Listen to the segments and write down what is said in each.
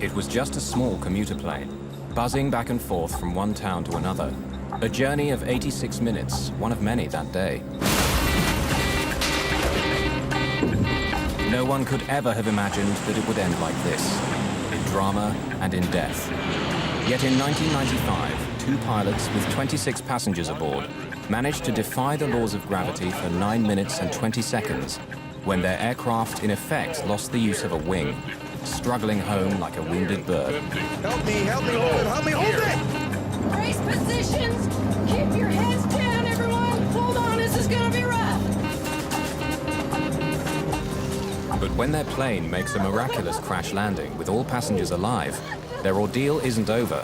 It was just a small commuter plane, buzzing back and forth from one town to another. A journey of 86 minutes, one of many that day. No one could ever have imagined that it would end like this, in drama and in death. Yet in 1995, 2 pilots with 26 passengers aboard managed to defy the laws of gravity for 9 minutes and 20 seconds, when their aircraft in effect lost the use of a wing, struggling home like a wounded bird. Help me hold it! Brace positions! Keep your heads down, everyone! Hold on, this is gonna be rough! But when their plane makes a miraculous crash landing with all passengers alive, their ordeal isn't over.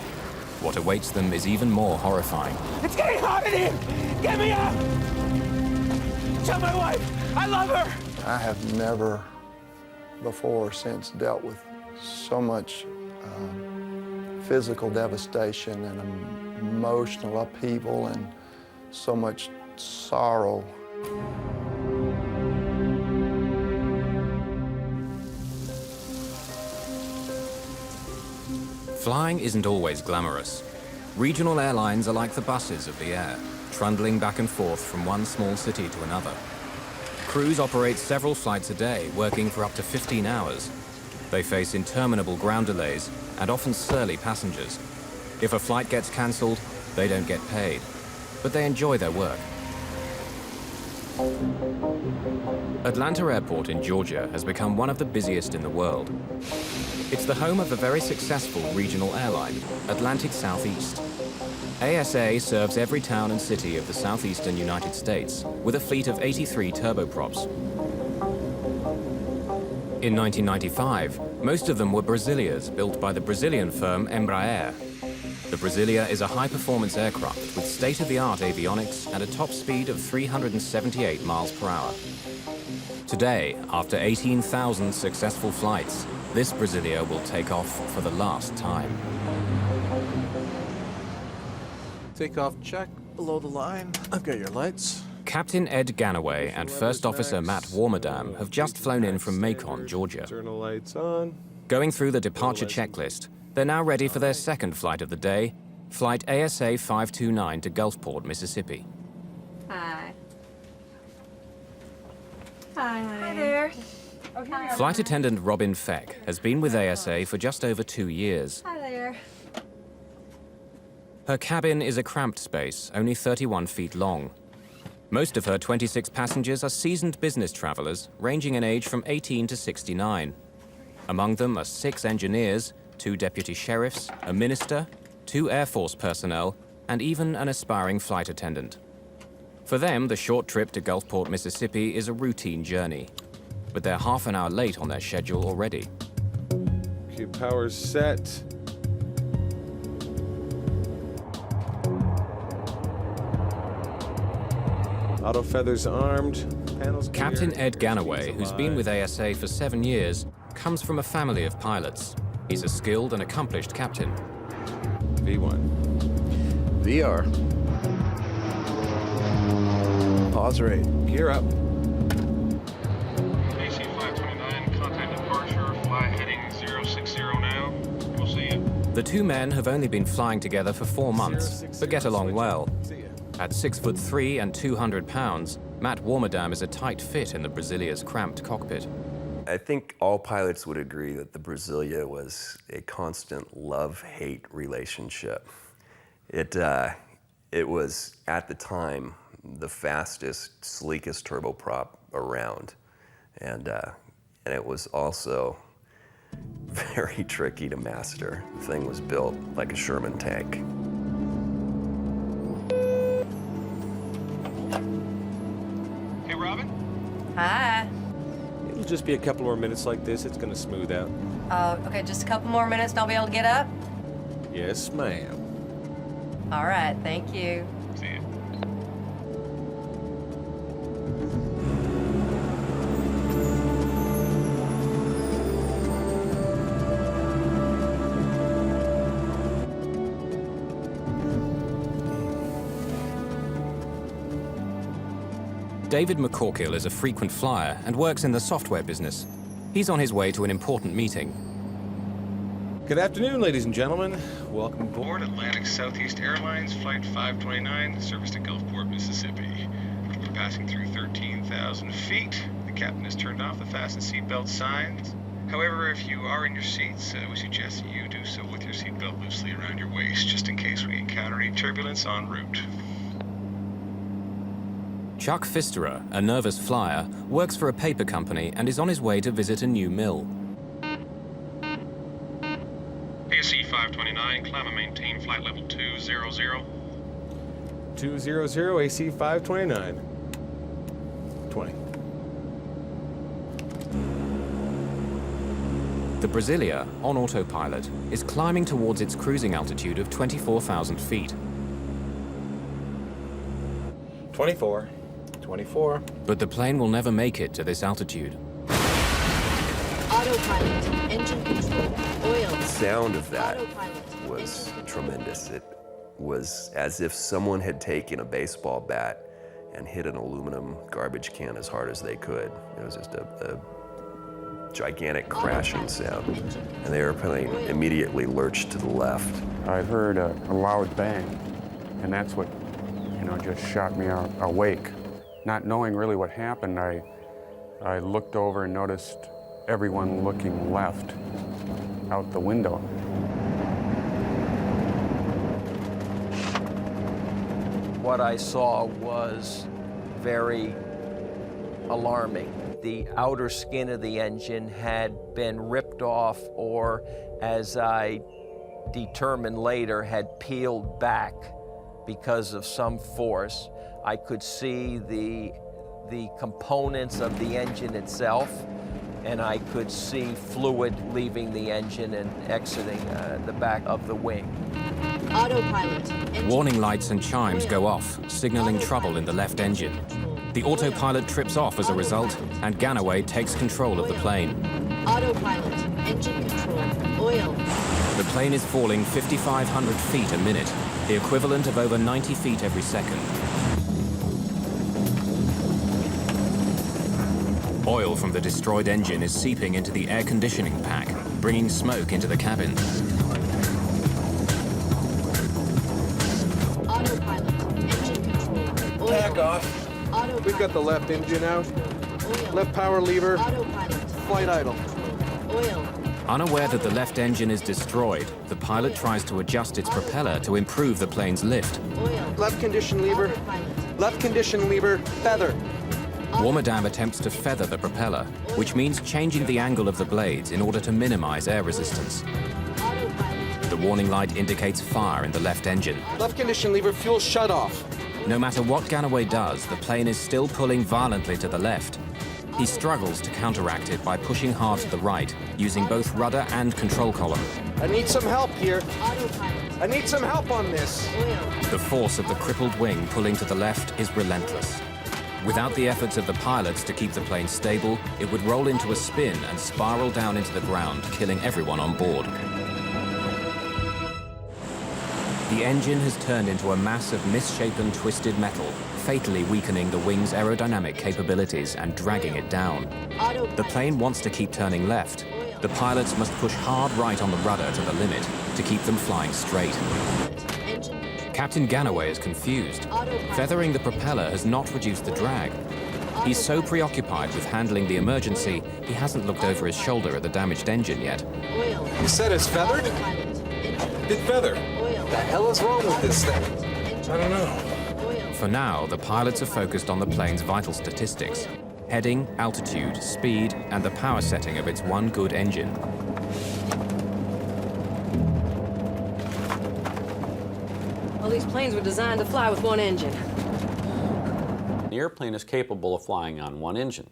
What awaits them is even more horrifying. It's getting hot in here! Get me out! Tell my wife, I love her! I have never before or since dealt with so much physical devastation and emotional upheaval and so much sorrow. Flying isn't always glamorous. Regional airlines are like the buses of the air, trundling back and forth from one small city to another. Crews operate several flights a day, working for up to 15 hours. They face interminable ground delays and often surly passengers. If a flight gets cancelled, they don't get paid, but they enjoy their work. Atlanta Airport in Georgia has become one of the busiest in the world. It's the home of a very successful regional airline, Atlantic Southeast. ASA serves every town and city of the southeastern United States with a fleet of 83 turboprops. In 1995, most of them were Brazilias built by the Brazilian firm Embraer. The Brazilia is a high-performance aircraft with state-of-the-art avionics and a top speed of 378 miles per hour. Today, after 18,000 successful flights, this Brazilia will take off for the last time. Takeoff check, below the line. I've got your lights. Captain Ed Ganaway and First Officer Matt Warmerdam have just flown in from Macon, Georgia. External lights on. Going through the departure checklist, they're now ready for their second flight of the day, Flight ASA 529 to Gulfport, Mississippi. Hi. Hi there. Flight attendant Robin Feck has been with ASA for just over 2 years. Hi there. Her cabin is a cramped space, only 31 feet long. Most of her 26 passengers are seasoned business travelers, ranging in age from 18 to 69. Among them are 6 engineers, 2 deputy sheriffs, a minister, 2 Air Force personnel, and even an aspiring flight attendant. For them, the short trip to Gulfport, Mississippi is a routine journey. But they're half an hour late on their schedule already. Okay, power's set. Auto feathers armed. Panels clear. Captain Ed Ganaway, who's been with ASA for 7 years, comes from a family of pilots. He's a skilled and accomplished captain. V1. VR. Pause rate. Gear up. AC 529, contact departure, fly heading 060 now. We'll see you. The 2 men have only been flying together for 4 months, but get along well. See ya. At 6'3" and 200 pounds, Matt Warmerdam is a tight fit in the Brazilia's cramped cockpit. I think all pilots would agree that the Brazilia was a constant love-hate relationship. It was, at the time, the fastest, sleekest turboprop around. And it was also very tricky to master. The thing was built like a Sherman tank. Hey, Robin? Hi. It'll just be a couple more minutes like this. It's gonna smooth out. Okay, just a couple more minutes and I'll be able to get up? Yes, ma'am. All right, thank you. See you. David McCorkill is a frequent flyer and works in the software business. He's on his way to an important meeting. Good afternoon, ladies and gentlemen. Welcome aboard. Board Atlantic Southeast Airlines, Flight 529, service to Gulfport, Mississippi. We're passing through 13,000 feet. The captain has turned off the fasten seatbelt signs. However, if you are in your seats, we suggest that you do so with your seatbelt loosely around your waist, just in case we encounter any turbulence en route. Chuck Pfisterer, a nervous flyer, works for a paper company and is on his way to visit a new mill. ASA 529, climb and maintain flight level 200. 200 AC 529. 20. The Brazilia, on autopilot, is climbing towards its cruising altitude of 24,000 feet. 24. 24. Oh, But the plane will never make it to this altitude. Autopilot, engine control, oil. The sound of that Autopilot, was engine control. tremendous. It was as if someone had taken a baseball bat and hit an aluminum garbage can as hard as they could. It was just a gigantic crashing sound. And the airplane immediately lurched to the left. I heard a loud bang, and that's what, just shot me awake. Not knowing really what happened, I looked over and noticed everyone looking left out the window. What I saw was very alarming. The outer skin of the engine had been ripped off, or as I determined later, had peeled back because of some force. I could see the components of the engine itself, and I could see fluid leaving the engine and exiting the back of the wing. Autopilot, engine Warning lights and chimes oil. go off, signaling trouble in the left engine. The autopilot trips off as a result, and Ganaway takes control of the plane. Autopilot, engine control, oil. The plane is falling 5,500 feet a minute, the equivalent of over 90 feet every second. Oil from the destroyed engine is seeping into the air conditioning pack, bringing smoke into the cabin. Autopilot, engine control, oil. Back off. Autopilot, We've got the left engine out. oil. Left power lever. Autopilot, Flight idle. oil. Unaware that the left engine is destroyed, the pilot tries to adjust its propeller to improve the plane's lift. Oil. Left condition lever. Autopilot. Left condition lever. Feather. Warmadam attempts to feather the propeller, which means changing the angle of the blades in order to minimize air resistance. Autopilot. The warning light indicates fire in the left engine. Left condition lever. Fuel shut off. No matter what Ganaway does, the plane is still pulling violently to the left. He struggles to counteract it by pushing hard to the right, using both rudder and control column. I need some help here. Autopilot, I need some help on this. oil. The force of the crippled wing pulling to the left is relentless. Without the efforts of the pilots to keep the plane stable, it would roll into a spin and spiral down into the ground, killing everyone on board. The engine has turned into a mass of misshapen, twisted metal, fatally weakening the wing's aerodynamic capabilities and dragging it down. Autopilot. The plane wants to keep turning left. The pilots must push hard right on the rudder to the limit to keep them flying straight. Engine control. Captain Ganaway is confused. Feathering the propeller has not reduced the drag. He's so preoccupied with handling the emergency, he hasn't looked over his shoulder at the damaged engine yet. Oil. You said it's feathered? Autopilot, engine Did feather. oil. What the hell is wrong with this thing? Engine I don't know. oil. For now, the pilots are focused on the plane's vital statistics: heading, altitude, speed, and the power setting of its one good engine. Well, these planes were designed to fly with one engine. The airplane is capable of flying on one engine.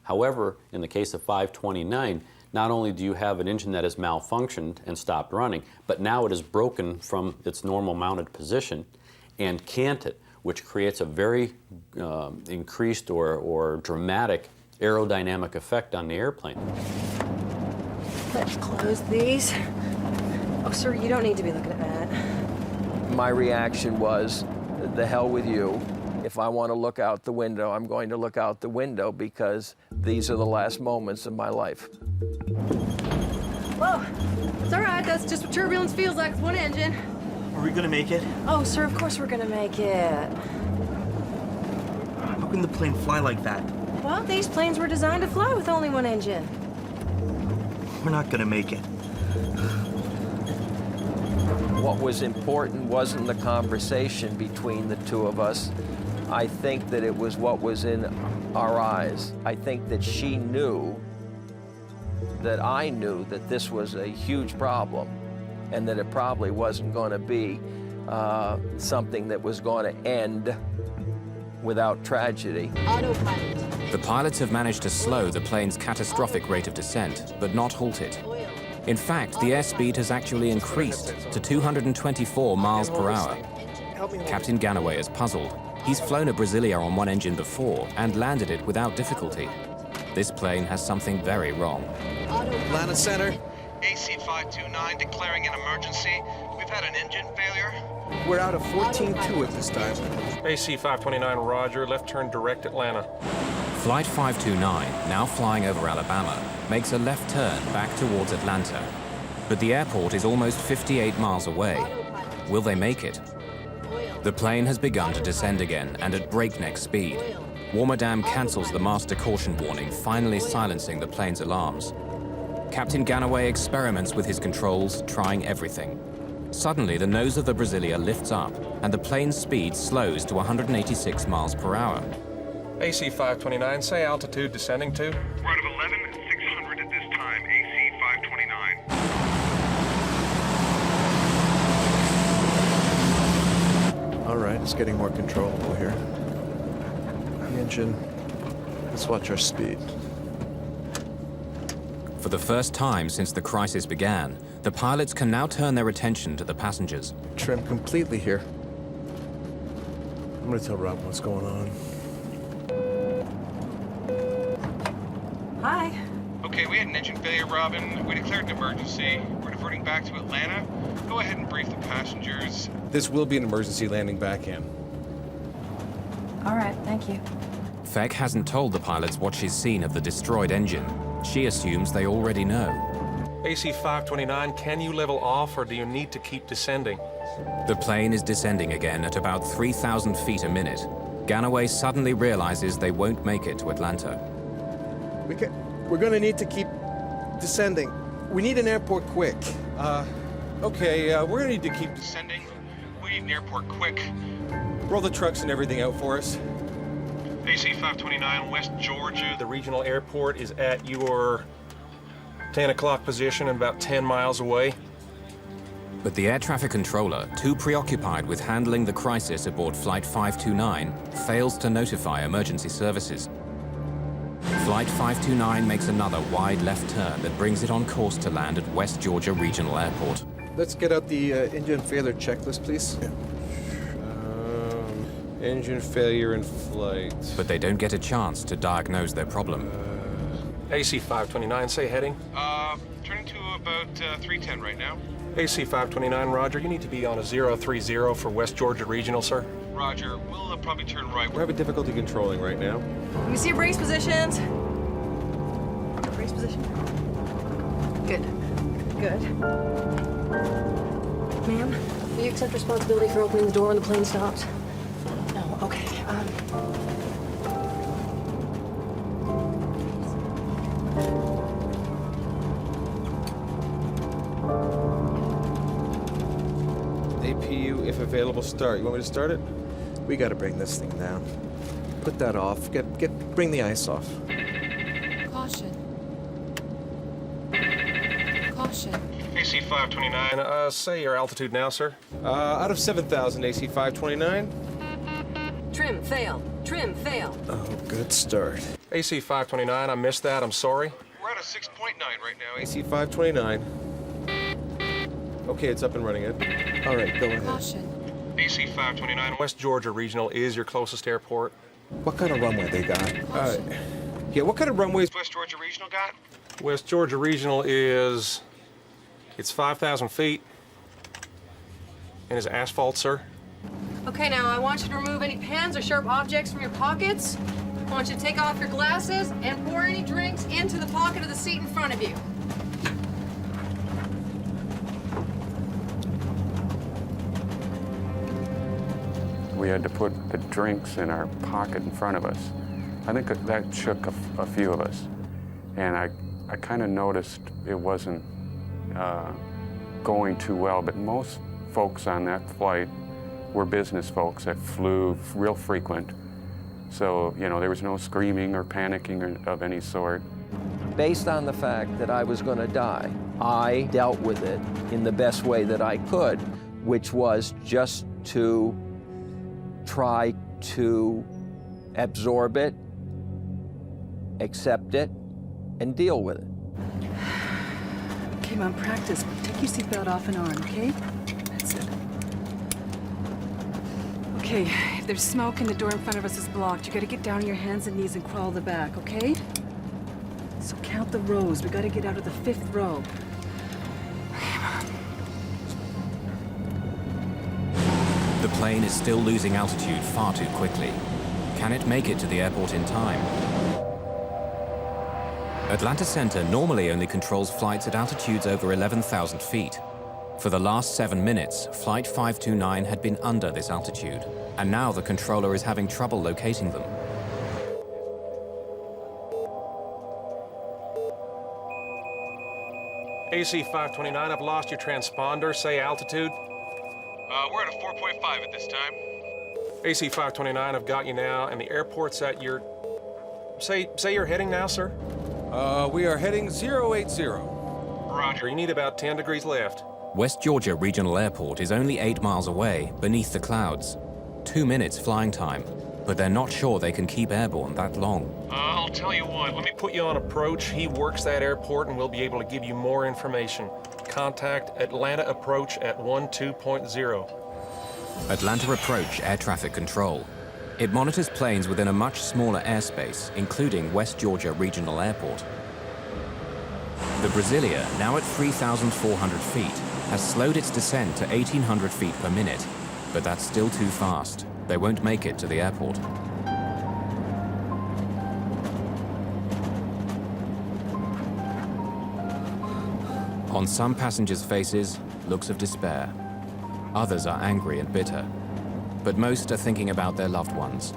However, in the case of 529, not only do you have an engine that has malfunctioned and stopped running, but now it is broken from its normal mounted position and canted, which creates a very increased or dramatic aerodynamic effect on the airplane. Let's close these. Oh, sir, you don't need to be looking at that. My reaction was, the hell with you. If I want to look out the window, I'm going to look out the window because these are the last moments of my life. Whoa. It's all right. That's just what turbulence feels like with one engine. Are we gonna make it? Oh, sir, of course we're gonna make it. How can the plane fly like that? Well, these planes were designed to fly with only one engine. We're not gonna make it. What was important wasn't the conversation between the two of us. I think that it was what was in our eyes. I think that she knew that I knew that this was a huge problem and that it probably wasn't going to be something that was going to end without tragedy. Autopilot. The pilots have managed to slow the plane's catastrophic rate of descent, but not halt it. In fact, the airspeed has actually increased to 224 miles per hour. Captain Ganaway is puzzled. He's flown a Brazilia on one engine before and landed it without difficulty. This plane has something very wrong. Atlanta Center. AC 529 declaring an emergency. We've had an engine failure. We're out of 14-2 at this time. AC 529, roger. Left turn direct Atlanta. Flight 529, now flying over Alabama, makes a left turn back towards Atlanta. But the airport is almost 58 miles away. Will they make it? The plane has begun to descend again and at breakneck speed. Warmerdam cancels the master caution warning, finally silencing the plane's alarms. Captain Ganaway experiments with his controls, trying everything. Suddenly, the nose of the Brazilia lifts up and the plane's speed slows to 186 miles per hour. AC 529, say altitude descending to? We're out of 11,600 at this time. AC 529. All right, it's getting more controllable here. The engine. Let's watch our speed. For the first time since the crisis began, the pilots can now turn their attention to the passengers. Trim completely here. I'm gonna tell Rob what's going on. Hi. Okay, we had an engine failure, Robin. We declared an emergency. We're diverting back to Atlanta. Go ahead and brief the passengers. This will be an emergency landing back in. All right, thank you. Feck hasn't told the pilots what she's seen of the destroyed engine. She assumes they already know. AC 529, can you level off or do you need to keep descending? The plane is descending again at about 3,000 feet a minute. Ganaway suddenly realizes they won't make it to Atlanta. We're gonna need to keep descending. We need an airport quick. Okay, we're gonna need to keep Descending. We need an airport quick. roll the trucks and everything out for us. AC 529, West Georgia. The regional airport is at your 10 o'clock position and about 10 miles away. But the air traffic controller, too preoccupied with handling the crisis aboard Flight 529, fails to notify emergency services. Flight 529 makes another wide left turn that brings it on course to land at West Georgia Regional Airport. Let's get out the engine failure checklist, please. Engine failure in flight. But they don't get a chance to diagnose their problem. AC 529, say heading. Turning to about 310 right now. AC 529, roger. You need to be on a 030 for West Georgia Regional, sir. Roger. We'll probably turn right. We're having difficulty controlling right now. Let me see your brace positions. Brace position. Good. Good. Ma'am, will you accept responsibility for opening the door when the plane stops? No, okay. APU, if available, start. You want me to start it? We gotta bring this thing down. Put that off. Bring the ice off. Caution. Caution. AC 529, say your altitude now, sir. Out of 7,000, AC 529. Trim, fail. Trim, fail. Oh, good start. AC 529, I missed that. I'm sorry. We're at a 6.9 right now. AC 529. Okay, it's up and running, Ed. All right, go ahead. Caution. AC 529. West Georgia Regional is your closest airport. What kind of runway they got? Yeah, what kind of runways? West Georgia Regional got? West Georgia Regional is... It's 5,000 feet. And is asphalt, sir. Okay, now I want you to remove any pens or sharp objects from your pockets. I want you to take off your glasses and pour any drinks into the pocket of the seat in front of you. we had to put the drinks in our pocket in front of us. I think that shook a few of us. And I kind of noticed it wasn't going too well, but most folks on that flight were business folks that flew real frequent. So, you know, there was no screaming or panicking of any sort. Based on the fact that I was going to die, I dealt with it in the best way that I could, which was just to try to absorb it, accept it, and deal with it. Come on, practice. Take your seatbelt off and on, okay? That's it. Okay, if there's smoke and the door in front of us is blocked, you gotta get down on your hands and knees and crawl to the back, okay? So count the rows. We gotta get out of the 5th row. The plane is still losing altitude far too quickly. Can it make it to the airport in time? Atlanta Center normally only controls flights at altitudes over 11,000 feet. For the last 7 minutes, Flight 529 had been under this altitude, and now the controller is having trouble locating them. AC 529, I've lost your transponder. Say altitude. We're at a 4.5 at this time. AC 529, I've got you now, and the airport's at your... Say you're heading now, sir? We are heading 080. Roger. You need about 10 degrees left. West Georgia Regional Airport is only 8 miles away, beneath the clouds. 2 minutes flying time, but they're not sure they can keep airborne that long. I'll tell you what, let me put you on approach. He works that airport and we'll be able to give you more information. Contact Atlanta Approach at 12.0. Atlanta Approach Air Traffic Control. It monitors planes within a much smaller airspace, including West Georgia Regional Airport. The Brazilia, now at 3,400 feet, has slowed its descent to 1,800 feet per minute, but that's still too fast. They won't make it to the airport. On some passengers' faces, looks of despair. Others are angry and bitter, but most are thinking about their loved ones.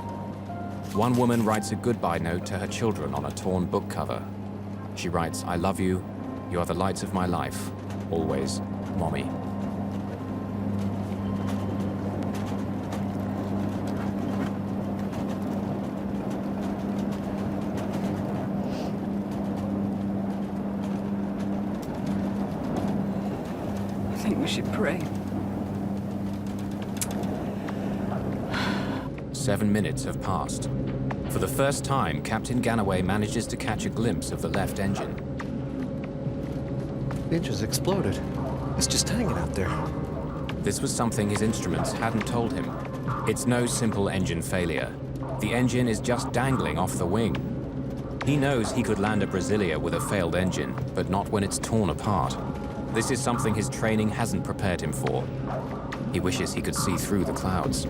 One woman writes a goodbye note to her children on a torn book cover. She writes, "I love you. You are the lights of my life. Always, Mommy." I think we should pray. 7 minutes have passed. For the first time, Captain Ganaway manages to catch a glimpse of the left engine. The engine's exploded. It's just hanging out there. This was something his instruments hadn't told him. It's no simple engine failure. The engine is just dangling off the wing. He knows he could land a Brazilia with a failed engine, but not when it's torn apart. This is something his training hasn't prepared him for. He wishes he could see through the clouds.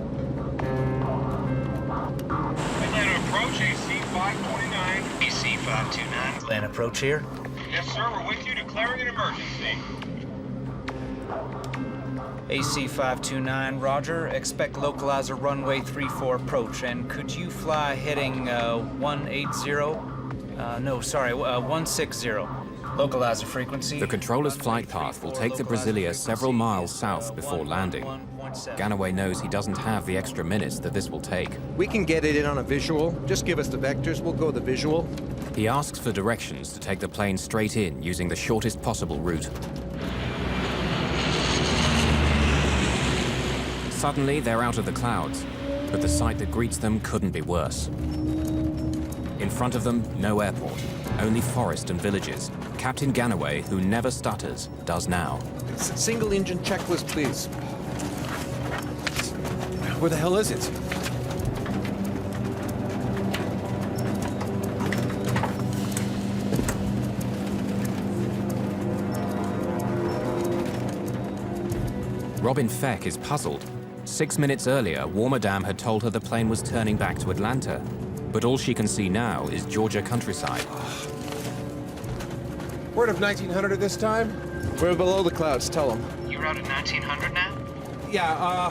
Atlanta Approach, AC 529. AC 529. Atlanta Approach here. Yes, sir, we're with you, declaring an emergency. AC 529, roger. Expect localizer runway 34 approach. And could you fly heading 180? No, sorry, 160. Localizer frequency. The controller's flight path will take the Brazilia several miles south before landing. Ganaway knows he doesn't have the extra minutes that this will take. We can get it in on a visual. Just give us the vectors. We'll go the visual. He asks for directions to take the plane straight in using the shortest possible route. Suddenly, they're out of the clouds, but the sight that greets them couldn't be worse. In front of them, no airport, only forest and villages. Captain Ganaway, who never stutters, does now. Single engine checklist, please. Where the hell is it? Robin Feck is puzzled. 6 minutes earlier, Warmerdam had told her the plane was turning back to Atlanta. But all she can see now is Georgia countryside. Word of 1900 at this time? We're below the clouds, tell them. You routed 1900 now? Yeah,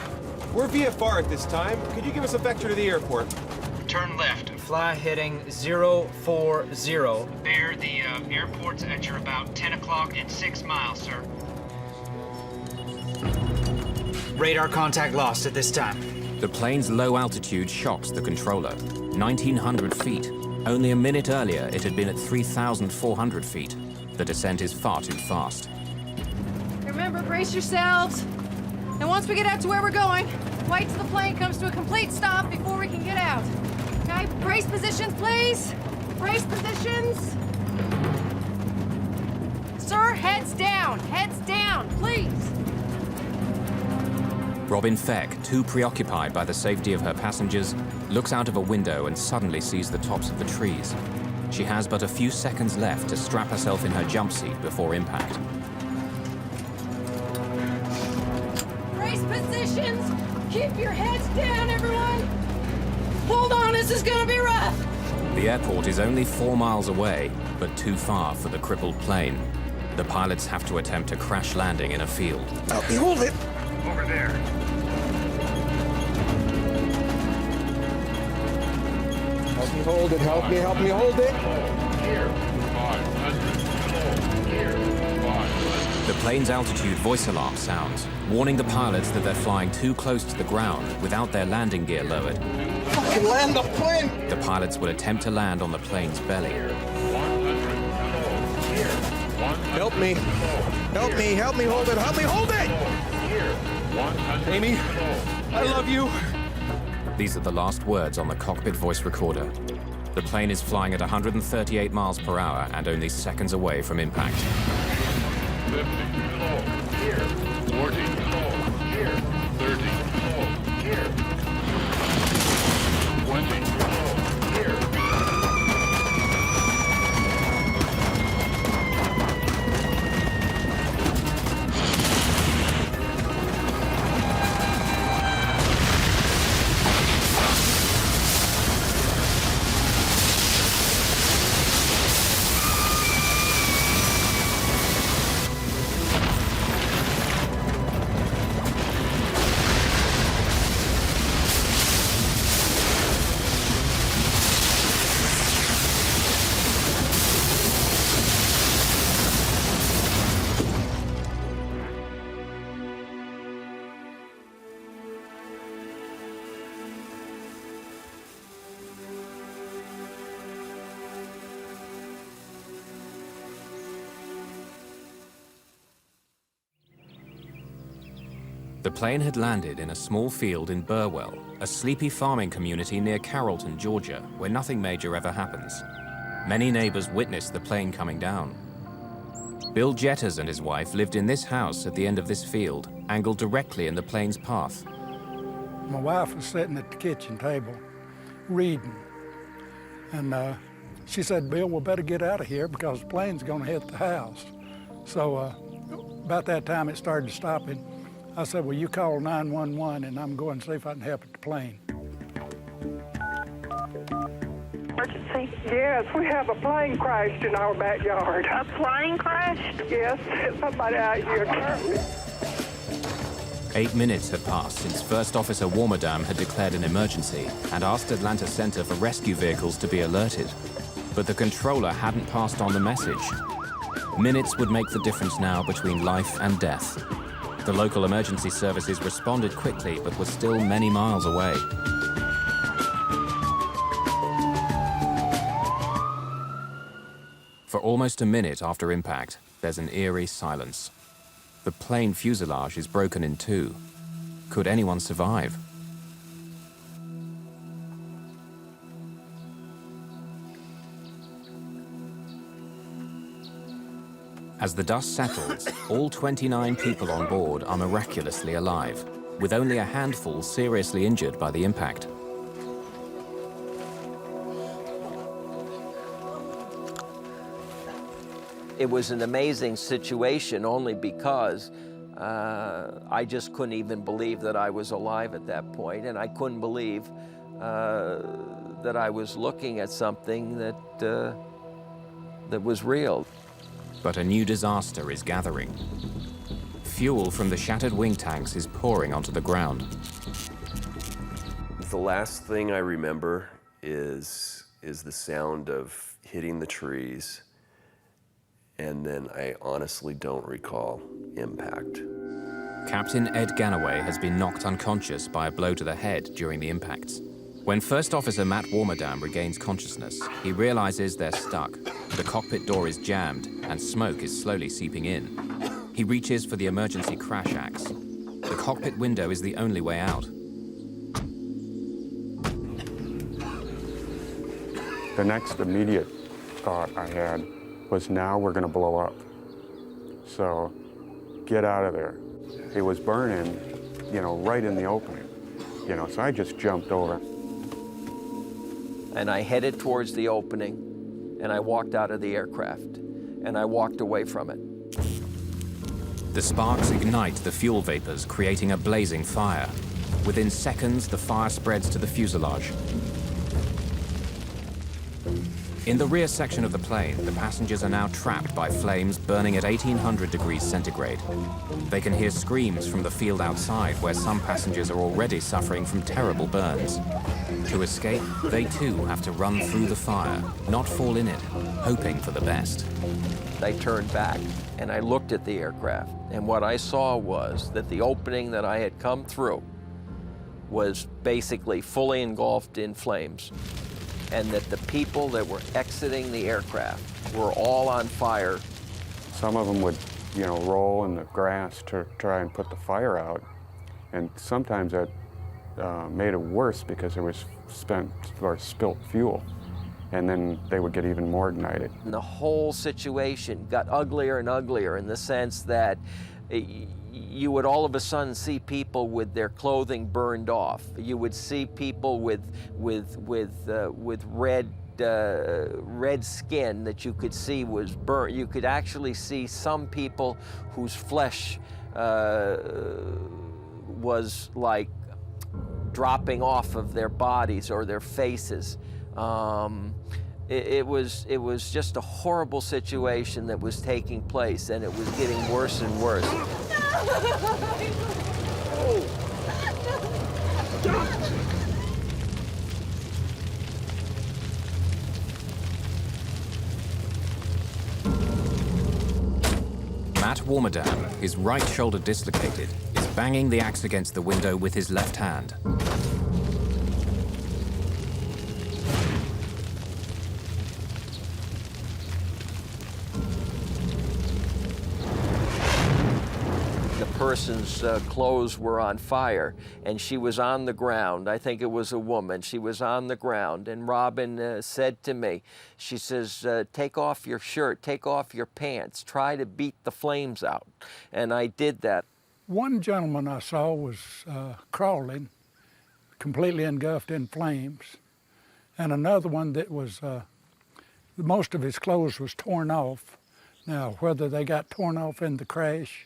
We're VFR at this time. Could you give us a vector to the airport? Turn left. Fly heading 040. Bear, the airport's at your about 10 o'clock and 6 miles, sir. Radar contact lost at this time. The plane's low altitude shocks the controller. 1,900 feet. Only a minute earlier, it had been at 3,400 feet. The descent is far too fast. Remember, brace yourselves. And once we get out to where we're going, wait till the plane comes to a complete stop before we can get out. Okay, brace positions, please. Brace positions. Sir, heads down, please. Robin Feck, too preoccupied by the safety of her passengers, looks out of a window and suddenly sees the tops of the trees. She has but a few seconds left to strap herself in her jump seat before impact. Brace positions. Keep your heads down, everyone. Hold on, this is gonna be rough. The airport is only 4 miles away, but too far for the crippled plane. The pilots have to attempt a crash landing in a field. Help me hold it. Over there. Help me hold it. Help me hold it. Here, 500. Here, 500. The plane's altitude voice alarm sounds, warning the pilots that they're flying too close to the ground without their landing gear lowered. Fucking land the plane! The pilots will attempt to land on the plane's belly. Help me hold it. Help me hold it! Amy, I love you. These are the last words on the cockpit voice recorder. The plane is flying at 138 miles per hour and only seconds away from impact. 50, here, 40, here, 30, here, 20, here. The plane had landed in a small field in Burwell, a sleepy farming community near Carrollton, Georgia, where nothing major ever happens. Many neighbors witnessed the plane coming down. Bill Jetters and his wife lived in this house at the end of this field, angled directly in the plane's path. My wife was sitting at the kitchen table reading, and she said, "Bill, we better get out of here because the plane's going to hit the house." So about that time it started stopping. I said, "Well, you call 911 and I'm going to see if I can help at the plane." Emergency? Yes, we have a plane crashed in our backyard. A plane crashed? Yes, somebody out here currently. 8 minutes had passed since First Officer Warmerdam had declared an emergency and asked Atlanta Center for rescue vehicles to be alerted. But the controller hadn't passed on the message. Minutes would make the difference now between life and death. The local emergency services responded quickly, but were still many miles away. For almost a minute after impact, there's an eerie silence. The plane fuselage is broken in two. Could anyone survive? As the dust settles, all 29 people on board are miraculously alive, with only a handful seriously injured by the impact. It was an amazing situation only because I just couldn't even believe that I was alive at that point, and I couldn't believe that I was looking at something that was real. But a new disaster is gathering. Fuel from the shattered wing tanks is pouring onto the ground. The last thing I remember is the sound of hitting the trees, and then I honestly don't recall impact. Captain Ed Ganaway has been knocked unconscious by a blow to the head during the impacts. When First Officer Matt Warmerdam regains consciousness, he realizes they're stuck. The cockpit door is jammed, and smoke is slowly seeping in. He reaches for the emergency crash axe. The cockpit window is the only way out. The next immediate thought I had was, now we're going to blow up. So get out of there. It was burning, you know, right in the opening. You know, so I just jumped over. And I headed towards the opening, and I walked out of the aircraft, and I walked away from it. The sparks ignite the fuel vapors, creating a blazing fire. Within seconds, the fire spreads to the fuselage. In the rear section of the plane, the passengers are now trapped by flames burning at 1800 degrees centigrade. They can hear screams from the field outside, where some passengers are already suffering from terrible burns. To escape, they too have to run through the fire, not fall in it, hoping for the best. I turned back and I looked at the aircraft, and what I saw was that the opening that I had come through was basically fully engulfed in flames, and that the people that were exiting the aircraft were all on fire. Some of them would, you know, roll in the grass to try and put the fire out, and sometimes that made it worse because there was spent or spilt fuel, and then they would get even more ignited. And the whole situation got uglier and uglier in the sense that you would all of a sudden see people with their clothing burned off. You would see people with red skin that you could see was burnt. You could actually see some people whose flesh was like dropping off of their bodies or their faces. It was just a horrible situation that was taking place, and it was getting worse and worse. Matt Warmerdam, his right shoulder dislocated, is banging the axe against the window with his left hand. Person's clothes were on fire, and she was on the ground. I think it was a woman. She was on the ground, and Robin said to me, she says, take off your shirt, take off your pants, try to beat the flames out. And I did that. One gentleman I saw was crawling, completely engulfed in flames, and another one that was, most of his clothes was torn off. Now, whether they got torn off in the crash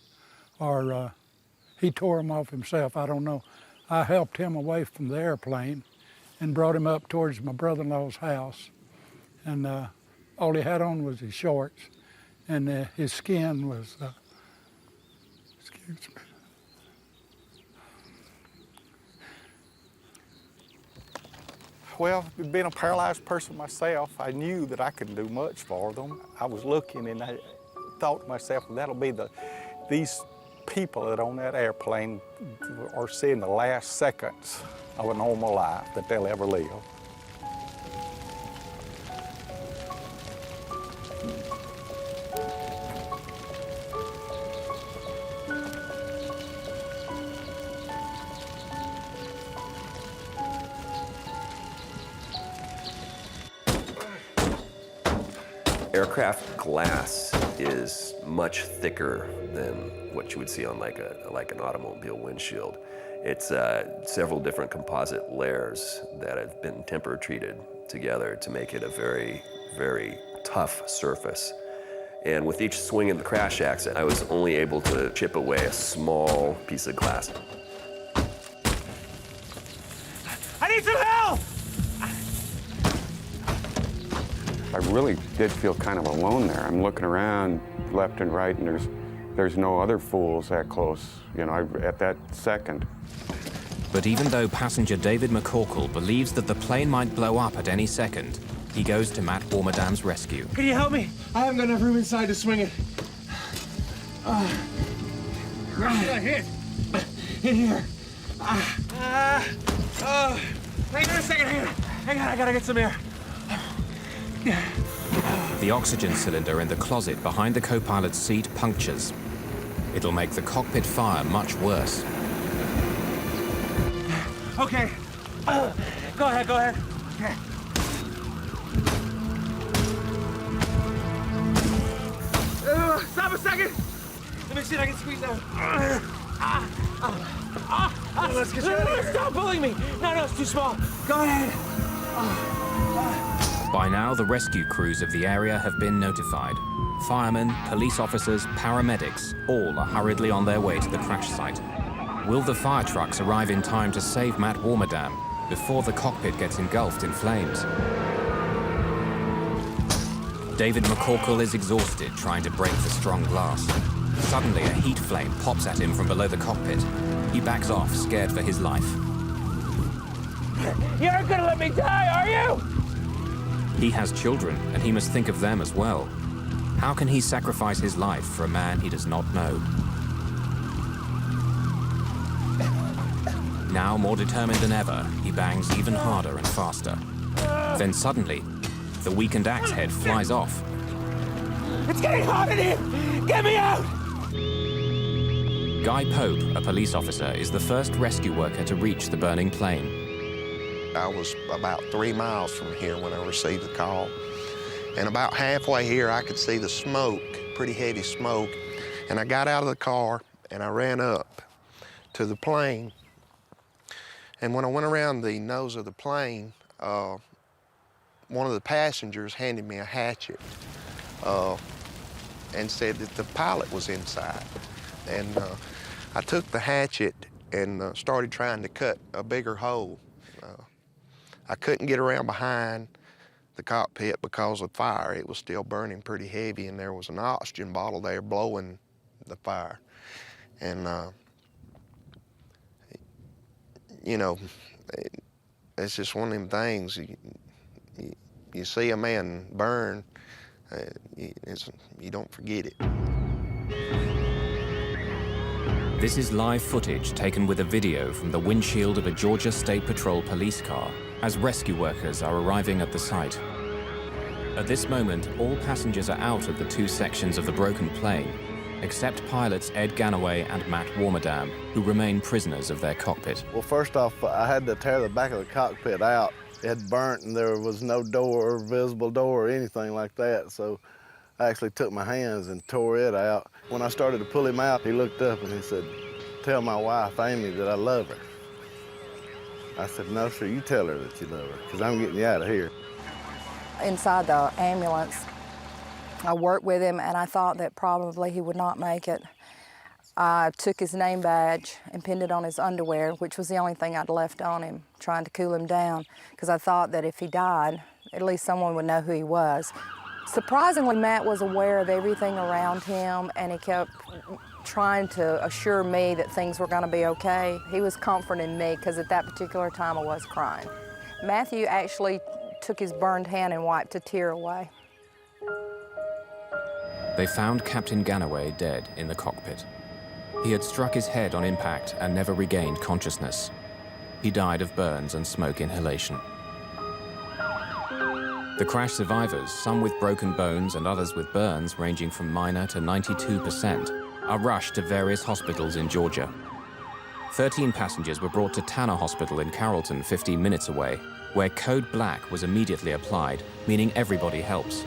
or he tore them off himself, I don't know. I helped him away from the airplane and brought him up towards my brother-in-law's house. And all he had on was his shorts, and his skin was, excuse me. Well, being a paralyzed person myself, I knew that I couldn't do much for them. I was looking and I thought to myself, that'll be these people that on that airplane are seeing the last seconds of a normal life that they'll ever live. Aircraft glass is much thicker than what you would see on like an automobile windshield. It's several different composite layers that have been temper treated together to make it a very, very tough surface. And with each swing of the crash axe, I was only able to chip away a small piece of glass. I need some help! I really did feel kind of alone there. I'm looking around left and right, and there's no other fools that close, you know, at that second. But even though passenger David McCorkle believes that the plane might blow up at any second, he goes to Matt Warmerdam's rescue. Can you help me? I haven't got enough room inside to swing it. Where should I hit? In here. Hang on a second, hang on, I gotta get some air. The oxygen cylinder in the closet behind the co-pilot's seat punctures. It'll make the cockpit fire much worse. Okay. Go ahead. Okay. Stop a second. Let me see if I can squeeze out. Let's get you out of here. Stop pulling me. No, it's too small. Go ahead. By now, the rescue crews of the area have been notified. Firemen, police officers, paramedics, all are hurriedly on their way to the crash site. Will the fire trucks arrive in time to save Matt Warmerdam before the cockpit gets engulfed in flames? David McCorkle is exhausted trying to break the strong glass. Suddenly, a heat flame pops at him from below the cockpit. He backs off, scared for his life. You aren't gonna let me die, are you? He has children, and he must think of them as well. How can he sacrifice his life for a man he does not know? Now more determined than ever, he bangs even harder and faster. Then suddenly, the weakened axe head flies off. It's getting hot in here! Get me out! Guy Pope, a police officer, is the first rescue worker to reach the burning plane. I was about 3 miles from here when I received the call. And about halfway here, I could see the smoke, pretty heavy smoke. And I got out of the car and I ran up to the plane. And when I went around the nose of the plane, one of the passengers handed me a hatchet and said that the pilot was inside. And I took the hatchet and started trying to cut a bigger hole. I couldn't get around behind the cockpit because of fire. It was still burning pretty heavy, and there was an oxygen bottle there blowing the fire. And, you know, it's just one of them things. You see a man burn, you don't forget it. This is live footage taken with a video from the windshield of a Georgia State Patrol police car as rescue workers are arriving at the site. At this moment, all passengers are out of the two sections of the broken plane, except pilots Ed Ganaway and Matt Warmerdam, who remain prisoners of their cockpit. Well, first off, I had to tear the back of the cockpit out. It had burnt and there was no door or visible door or anything like that, so I actually took my hands and tore it out. When I started to pull him out, he looked up and he said, "Tell my wife, Amy, that I love her." I said, "No, sir, you tell her that you love her, because I'm getting you out of here." Inside the ambulance, I worked with him, and I thought that probably he would not make it. I took his name badge and pinned it on his underwear, which was the only thing I'd left on him, trying to cool him down, because I thought that if he died, at least someone would know who he was. Surprisingly, Matt was aware of everything around him, and he kept trying to assure me that things were going to be okay. He was comforting me, because at that particular time I was crying. Matthew actually took his burned hand and wiped a tear away. They found Captain Ganaway dead in the cockpit. He had struck his head on impact and never regained consciousness. He died of burns and smoke inhalation. The crash survivors, some with broken bones and others with burns ranging from minor to 92%, are rushed to various hospitals in Georgia. 13 passengers were brought to Tanner Hospital in Carrollton, 15 minutes away, where Code Black was immediately applied, meaning everybody helps.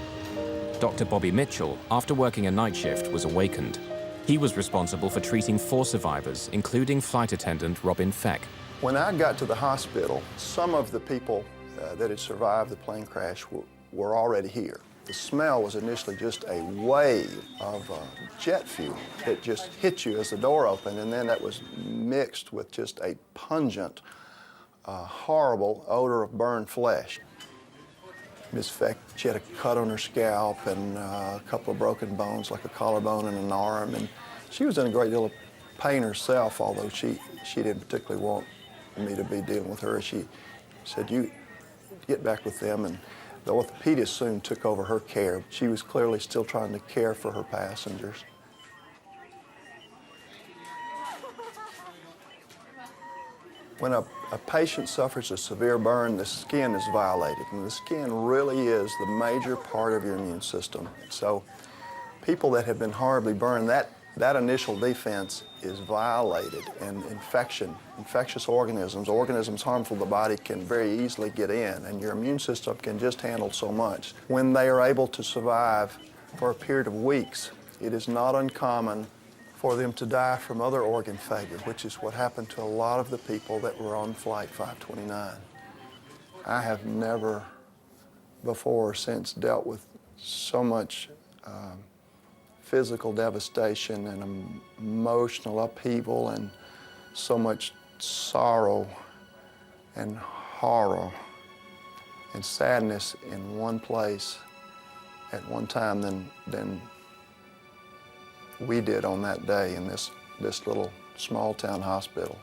Dr. Bobby Mitchell, after working a night shift, was awakened. He was responsible for treating 4 survivors, including flight attendant Robin Feck. When I got to the hospital, some of the people that had survived the plane crash were already here. The smell was initially just a wave of jet fuel. It just hit you as the door opened, and then that was mixed with just a pungent, horrible odor of burned flesh. Miss Feck, she had a cut on her scalp and a couple of broken bones, like a collarbone and an arm, and she was in a great deal of pain herself, although she didn't particularly want me to be dealing with her. She said, "You get back with them," and the orthopedist soon took over her care. She was clearly still trying to care for her passengers. When a patient suffers a severe burn, the skin is violated, and the skin really is the major part of your immune system. So people that have been horribly burned, that initial defense is violated, and infectious organisms harmful to the body can very easily get in, and your immune system can just handle so much. When they are able to survive for a period of weeks, it is not uncommon for them to die from other organ failure, which is what happened to a lot of the people that were on Flight 529. I have never before or since dealt with so much physical devastation and emotional upheaval and so much sorrow and horror and sadness in one place at one time than we did on that day in this little small town hospital.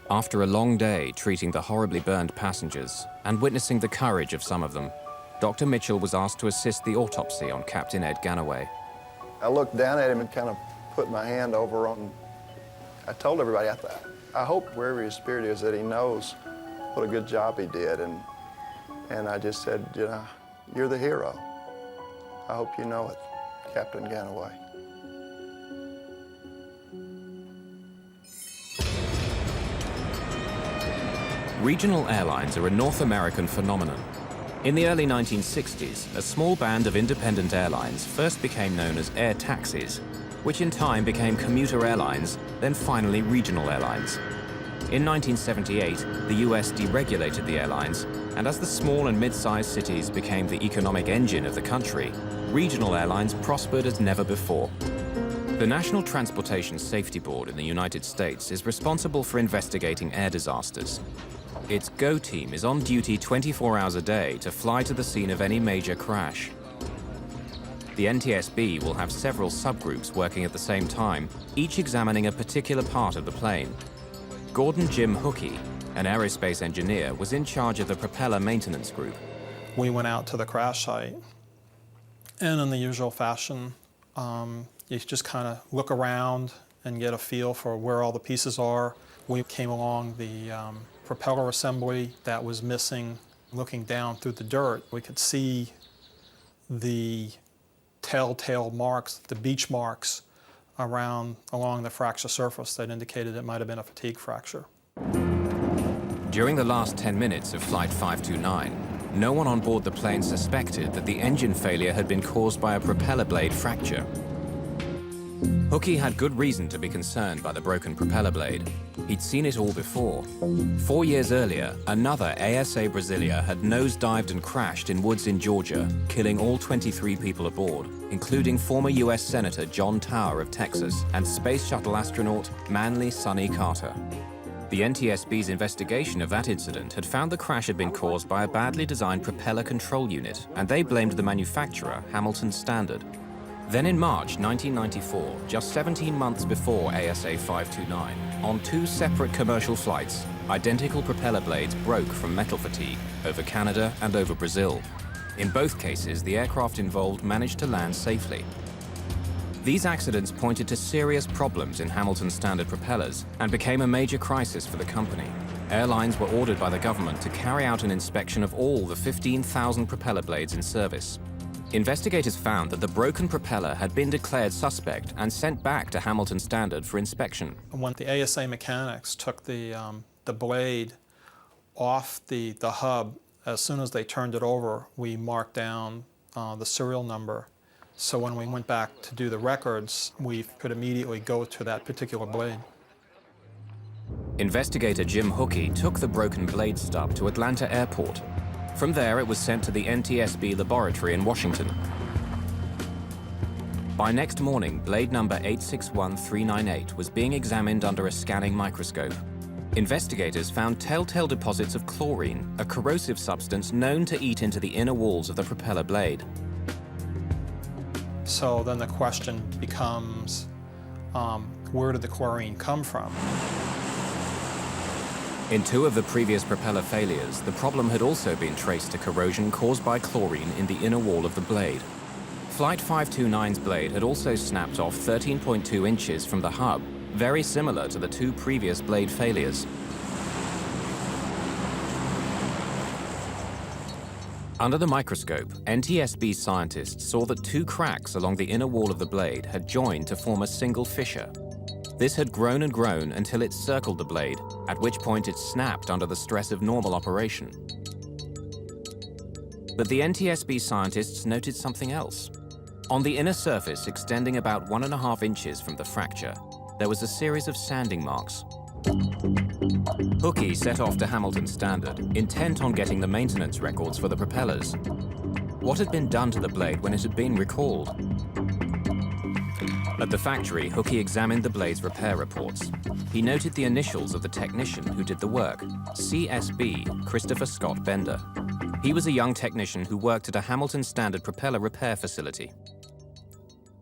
After a long day treating the horribly burned passengers and witnessing the courage of some of them, Dr. Mitchell was asked to assist the autopsy on Captain Ed Ganaway. I looked down at him and kind of put my hand over on, I told everybody, I hope wherever his spirit is that he knows what a good job he did. And I just said, you know, you're the hero. I hope you know it, Captain Ganaway. Regional airlines are a North American phenomenon. In the early 1960s, a small band of independent airlines first became known as air taxis, which in time became commuter airlines, then finally regional airlines. In 1978, the US deregulated the airlines, and as the small and mid-sized cities became the economic engine of the country, regional airlines prospered as never before. The National Transportation Safety Board in the United States is responsible for investigating air disasters. Its GO team is on duty 24 hours a day to fly to the scene of any major crash. The NTSB will have several subgroups working at the same time, each examining a particular part of the plane. Gordon Jim Hookey, an aerospace engineer, was in charge of the Propeller maintenance group. We went out to the crash site, and in the usual fashion, you just kind of look around and get a feel for where all the pieces are. We came along the propeller assembly that was missing. Looking down through the dirt, we could see the telltale marks, the beach marks along the fracture surface that indicated it might have been a fatigue fracture. During the last 10 minutes of Flight 529, no one on board the plane suspected that the engine failure had been caused by a propeller blade fracture. Hookey had good reason to be concerned by the broken propeller blade. He'd seen it all before. 4 years earlier, another ASA Brazilia had nosedived and crashed in woods in Georgia, killing all 23 people aboard, including former US Senator John Tower of Texas and Space Shuttle astronaut Manly Sonny Carter. The NTSB's investigation of that incident had found the crash had been caused by a badly designed propeller control unit, and they blamed the manufacturer, Hamilton Standard. Then in March 1994, just 17 months before ASA 529, on 2 separate commercial flights, identical propeller blades broke from metal fatigue over Canada and over Brazil. In both cases, the aircraft involved managed to land safely. These accidents pointed to serious problems in Hamilton Standard propellers and became a major crisis for the company. Airlines were ordered by the government to carry out an inspection of all the 15,000 propeller blades in service. Investigators found that the broken propeller had been declared suspect and sent back to Hamilton Standard for inspection. When the ASA mechanics took the blade off the hub, as soon as they turned it over, we marked down the serial number. So when we went back to do the records, we could immediately go to that particular blade. Investigator Jim Hookey took the broken blade stub to Atlanta Airport. From there, it was sent to the NTSB laboratory in Washington. By next morning, blade number 861398 was being examined under a scanning microscope. Investigators found telltale deposits of chlorine, a corrosive substance known to eat into the inner walls of the propeller blade. So then the question becomes, where did the chlorine come from? In 2 of the previous propeller failures, the problem had also been traced to corrosion caused by chlorine in the inner wall of the blade. Flight 529's blade had also snapped off 13.2 inches from the hub, very similar to the 2 previous blade failures. Under the microscope, NTSB scientists saw that 2 cracks along the inner wall of the blade had joined to form a single fissure. This had grown and grown until it circled the blade, at which point it snapped under the stress of normal operation. But the NTSB scientists noted something else. On the inner surface, extending about 1.5 inches from the fracture, there was a series of sanding marks. Hookey set off to Hamilton Standard, intent on getting the maintenance records for the propellers. What had been done to the blade when it had been recalled? At the factory, Hookey examined the blade's repair reports. He noted the initials of the technician who did the work, CSB, Christopher Scott Bender. He was a young technician who worked at a Hamilton Standard propeller repair facility.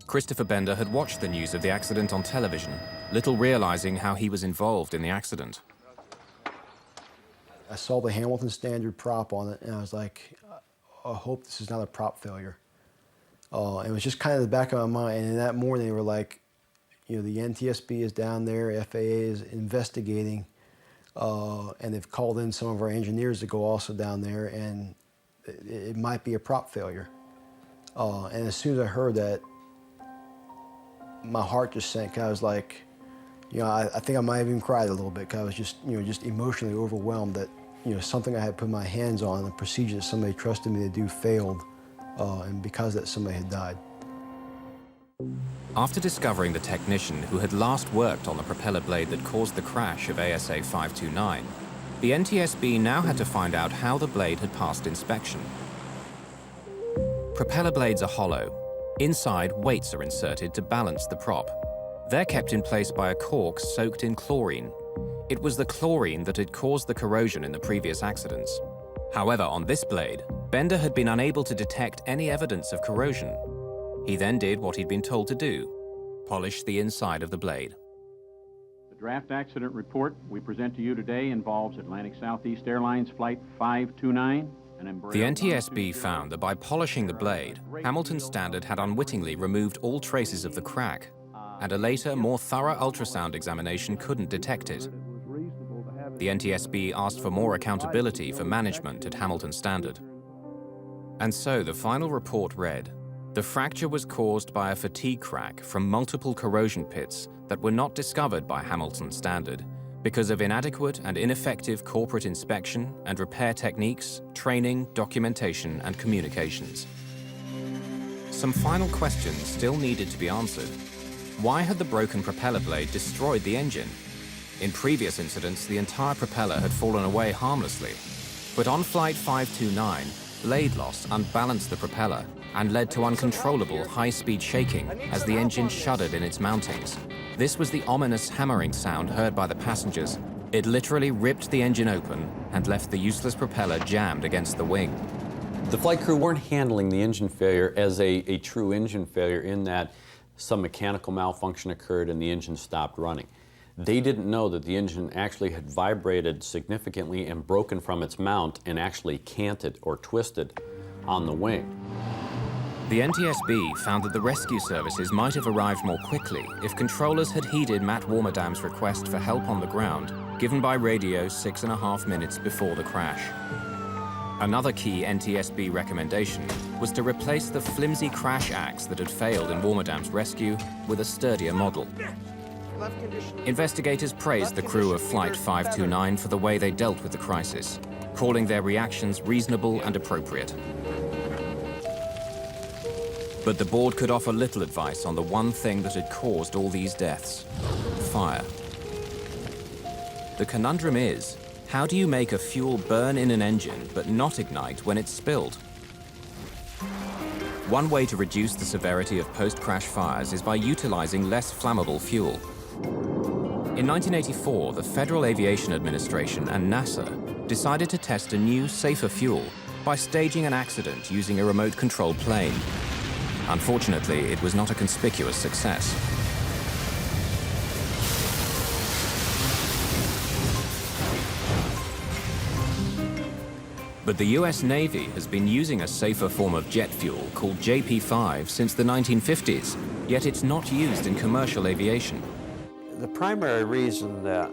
Christopher Bender had watched the news of the accident on television, little realizing how he was involved in the accident. I saw the Hamilton Standard prop on it, and I was like, I hope this is not a prop failure. It was just kind of the back of my mind, and that morning they were like, you know, the NTSB is down there, FAA is investigating, and they've called in some of our engineers to go also down there, and it might be a prop failure. And as soon as I heard that, my heart just sank. I was like, you know, I think I might have even cried a little bit because I was just, you know, just emotionally overwhelmed that, you know, something I had put my hands on, the procedure that somebody trusted me to do failed, and because that somebody had died. After discovering the technician who had last worked on the propeller blade that caused the crash of ASA 529, the NTSB now had to find out how the blade had passed inspection. Propeller blades are hollow. Inside, weights are inserted to balance the prop. They're kept in place by a cork soaked in chlorine. It was the chlorine that had caused the corrosion in the previous accidents. However, on this blade, Bender had been unable to detect any evidence of corrosion. He then did what he'd been told to do, polish the inside of the blade. The draft accident report we present to you today involves Atlantic Southeast Airlines Flight 529. The NTSB found that by polishing the blade, Hamilton Standard had unwittingly removed all traces of the crack, and a later, more thorough ultrasound examination couldn't detect it. The NTSB asked for more accountability for management at Hamilton Standard. And so the final report read, the fracture was caused by a fatigue crack from multiple corrosion pits that were not discovered by Hamilton Standard because of inadequate and ineffective corporate inspection and repair techniques, training, documentation, and communications. Some final questions still needed to be answered. Why had the broken propeller blade destroyed the engine? In previous incidents, the entire propeller had fallen away harmlessly. But on Flight 529, blade loss unbalanced the propeller and led to uncontrollable high-speed shaking as the engine shuddered in its mountings. This was the ominous hammering sound heard by the passengers. It literally ripped the engine open and left the useless propeller jammed against the wing. The flight crew weren't handling the engine failure as a true engine failure in that some mechanical malfunction occurred and the engine stopped running. They didn't know that the engine actually had vibrated significantly and broken from its mount and actually canted or twisted on the wing. The NTSB found that the rescue services might have arrived more quickly if controllers had heeded Matt Warmerdam's request for help on the ground, given by radio 6.5 minutes before the crash. Another key NTSB recommendation was to replace the flimsy crash axe that had failed in Warmerdam's rescue with a sturdier model. Investigators praised the crew of Flight 529 for the way they dealt with the crisis, calling their reactions reasonable and appropriate. But the board could offer little advice on the one thing that had caused all these deaths: fire. The conundrum is, how do you make a fuel burn in an engine but not ignite when it's spilled? One way to reduce the severity of post-crash fires is by utilizing less flammable fuel. In 1984, the Federal Aviation Administration and NASA decided to test a new, safer fuel by staging an accident using a remote-controlled plane. Unfortunately, it was not a conspicuous success. But the US Navy has been using a safer form of jet fuel called JP5 since the 1950s, yet it's not used in commercial aviation. The primary reason that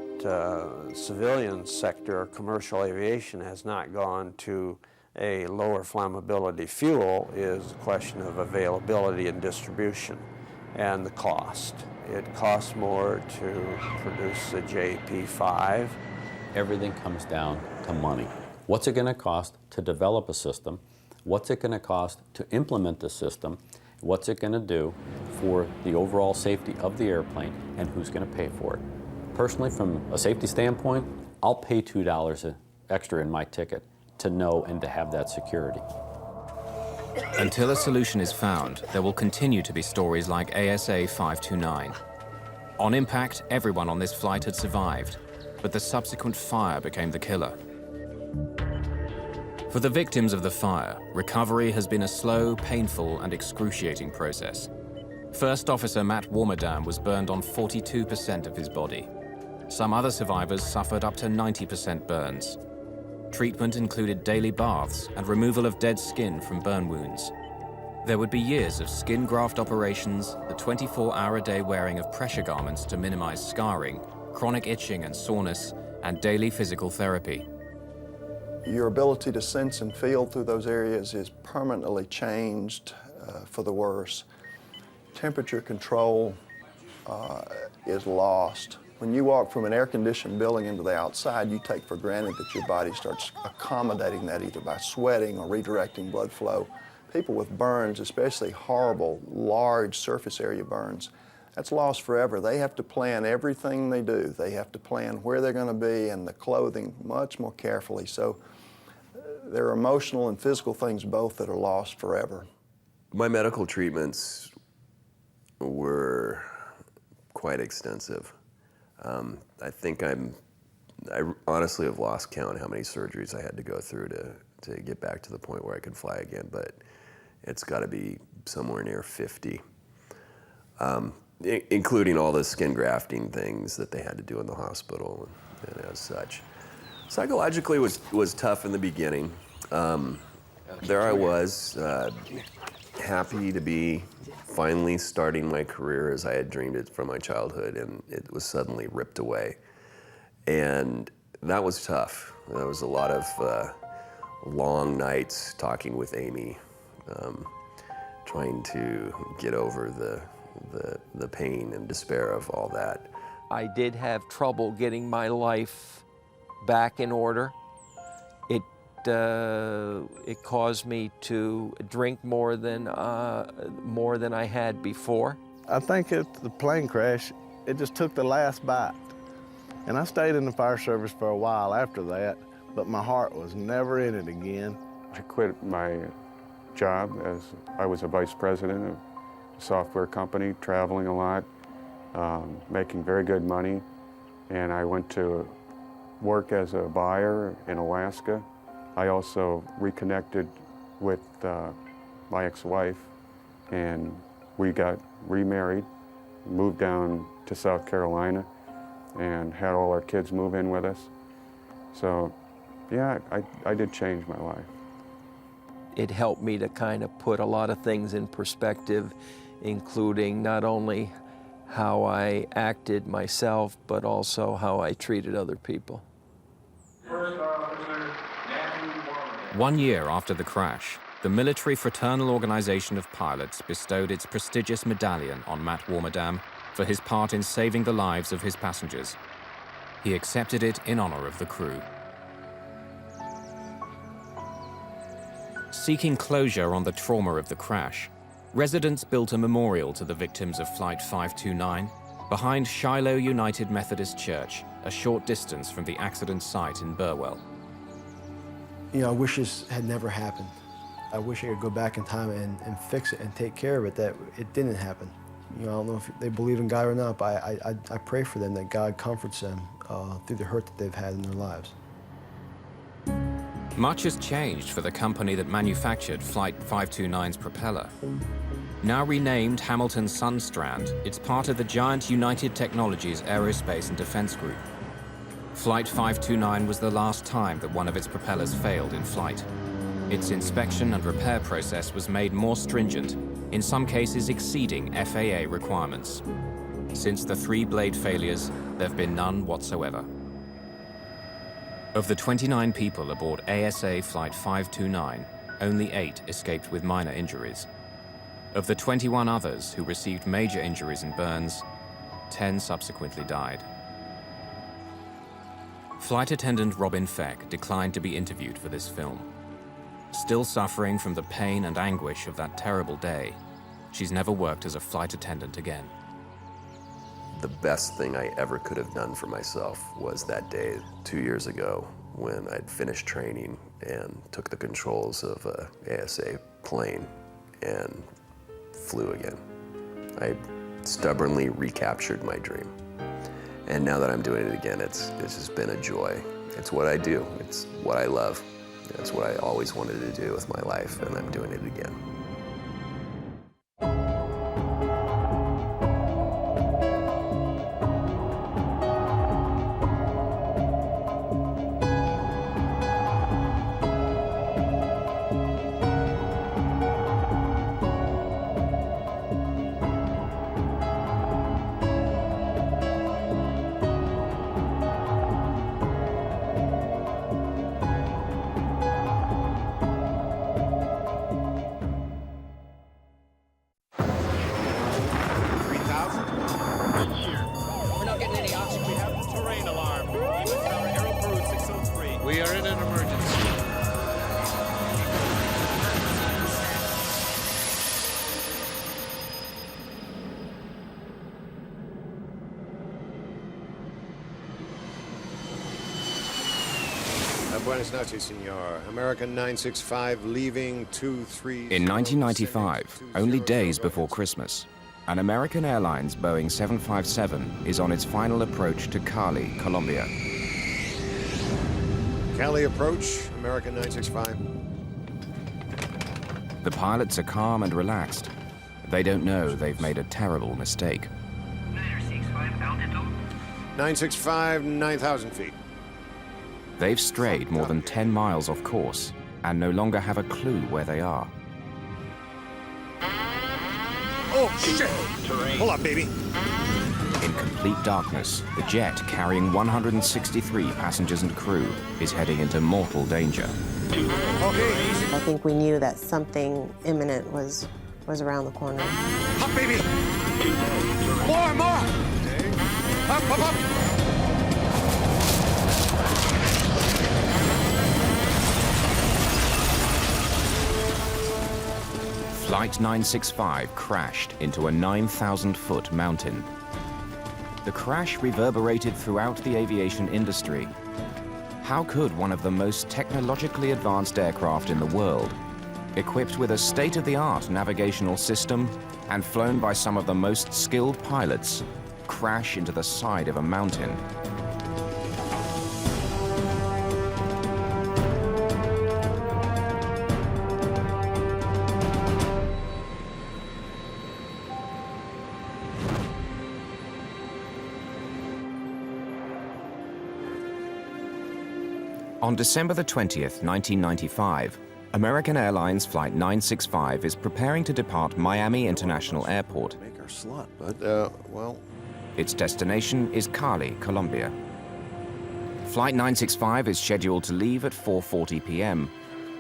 civilian sector commercial aviation has not gone to a lower flammability fuel is a question of availability and distribution and the cost. It costs more to produce the JP5. Everything comes down to money. What's it going to cost to develop a system? What's it going to cost to implement the system? What's it going to do for the overall safety of the airplane, and who's going to pay for it? Personally, from a safety standpoint, I'll pay $2 extra in my ticket to know and to have that security. Until a solution is found, there will continue to be stories like ASA 529. On impact, everyone on this flight had survived, but the subsequent fire became the killer. For the victims of the fire, recovery has been a slow, painful, and excruciating process. First Officer Matt Warmerdam was burned on 42% of his body. Some other survivors suffered up to 90% burns. Treatment included daily baths and removal of dead skin from burn wounds. There would be years of skin graft operations, the 24-hour-a-day wearing of pressure garments to minimize scarring, chronic itching and soreness, and daily physical therapy. Your ability to sense and feel through those areas is permanently changed for the worse. Temperature control is lost. When you walk from an air-conditioned building into the outside, you take for granted that your body starts accommodating that either by sweating or redirecting blood flow. People with burns, especially horrible, large surface area burns, that's lost forever. They have to plan everything they do. They have to plan where they're going to be and the clothing much more carefully. So there are emotional and physical things both that are lost forever. My medical treatments were quite extensive. I think I honestly have lost count how many surgeries I had to go through to get back to the point where I could fly again, but it's got to be somewhere near 50, including all the skin grafting things that they had to do in the hospital and as such. Psychologically was tough in the beginning. There I was, happy to be finally starting my career as I had dreamed it from my childhood, and it was suddenly ripped away. And that was tough. There was a lot of long nights talking with Amy, trying to get over the pain and despair of all that. I did have trouble getting my life back in order. It caused me to drink more than I had before. I think at the plane crash, it just took the last bite. And I stayed in the fire service for a while after that, but my heart was never in it again. I quit my job as I was a vice president of a software company, traveling a lot, making very good money. And I went to work as a buyer in Alaska. I also reconnected with my ex-wife, and we got remarried, moved down to South Carolina, and had all our kids move in with us. So, yeah, I did change my life. It helped me to kind of put a lot of things in perspective, including not only how I acted myself, but also how I treated other people. 1 year after the crash, the Military Fraternal Organization of Pilots bestowed its prestigious medallion on Matt Warmerdam for his part in saving the lives of his passengers. He accepted it in honor of the crew. Seeking closure on the trauma of the crash, residents built a memorial to the victims of Flight 529 behind Shiloh United Methodist Church, a short distance from the accident site in Burwell. You know, I wish this had never happened. I wish I could go back in time and fix it and take care of it, that it didn't happen. You know, I don't know if they believe in God or not, but I pray for them that God comforts them through the hurt that they've had in their lives. Much has changed for the company that manufactured Flight 529's propeller. Now renamed Hamilton Sundstrand, it's part of the giant United Technologies Aerospace and Defense Group. Flight 529 was the last time that one of its propellers failed in flight. Its inspection and repair process was made more stringent, in some cases exceeding FAA requirements. Since the 3 blade failures, there have been none whatsoever. Of the 29 people aboard ASA Flight 529, only 8 escaped with minor injuries. Of the 21 others who received major injuries and burns, 10 subsequently died. Flight attendant Robin Feck declined to be interviewed for this film. Still suffering from the pain and anguish of that terrible day, she's never worked as a flight attendant again. The best thing I ever could have done for myself was that day 2 years ago when I'd finished training and took the controls of a ASA plane and flew again. I stubbornly recaptured my dream. And now that I'm doing it again, it's just been a joy. It's what I do. It's what I love. It's what I always wanted to do with my life, and I'm doing it again. We are in an emergency. Buenas noches, senor. American 965 leaving 23... In 1995, only days before Christmas, an American Airlines Boeing 757 is on its final approach to Cali, Colombia. Cali approach, American 965. The pilots are calm and relaxed. They don't know they've made a terrible mistake. 965, 9,000 feet. They've strayed more than 10 miles off course and no longer have a clue where they are. Oh, shit! Pull up, baby. In complete darkness, the jet carrying 163 passengers and crew is heading into mortal danger. I think we knew that something imminent was around the corner. Up, baby! More! Up, up, up! Flight 965 crashed into a 9,000-foot mountain. The crash reverberated throughout the aviation industry. How could one of the most technologically advanced aircraft in the world, equipped with a state-of-the-art navigational system and flown by some of the most skilled pilots, crash into the side of a mountain? On December the 20th, 1995, American Airlines Flight 965 is preparing to depart Miami International Airport. Make our slot, but, well... Its destination is Cali, Colombia. Flight 965 is scheduled to leave at 4:40 p.m.,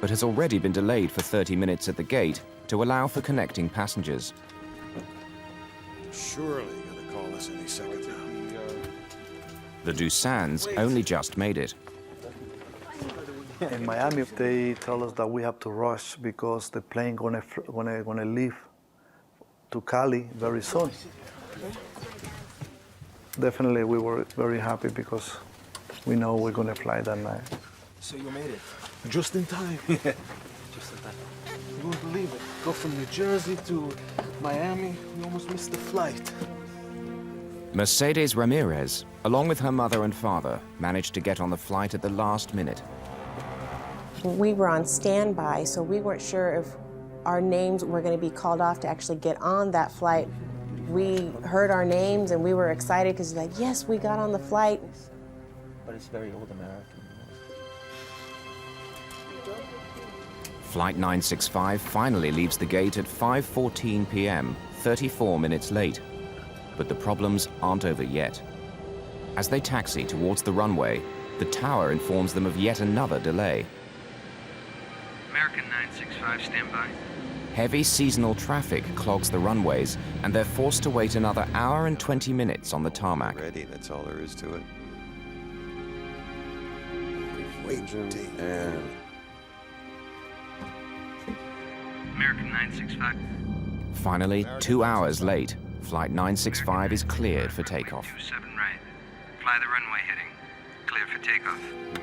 but has already been delayed for 30 minutes at the gate to allow for connecting passengers. Surely gonna call us any second now. The Doosan's only just made it. In Miami, they tell us that we have to rush because the plane gonna leave to Cali very soon. Definitely, we were very happy because we know we're gonna fly that night. So you made it just in time. Yeah, just in time. You won't believe it. Go from New Jersey to Miami. We almost missed the flight. Mercedes Ramirez, along with her mother and father, managed to get on the flight at the last minute. We were on standby, so we weren't sure if our names were going to be called off to actually get on that flight. We heard our names and we were excited because like, yes, we got on the flight. but it's very old American. Flight 965 finally leaves the gate at 5:14 p.m., 34 minutes late. But the problems aren't over yet. As they taxi towards the runway, the tower informs them of yet another delay. American 965, stand by. Heavy seasonal traffic clogs the runways, and they're forced to wait another hour and 20 minutes on the tarmac. Ready, that's all there is to it. Waiting. And American 965. Finally, 2 hours late, Flight 965 is cleared for takeoff. 27 right. Fly the runway heading. Clear for takeoff.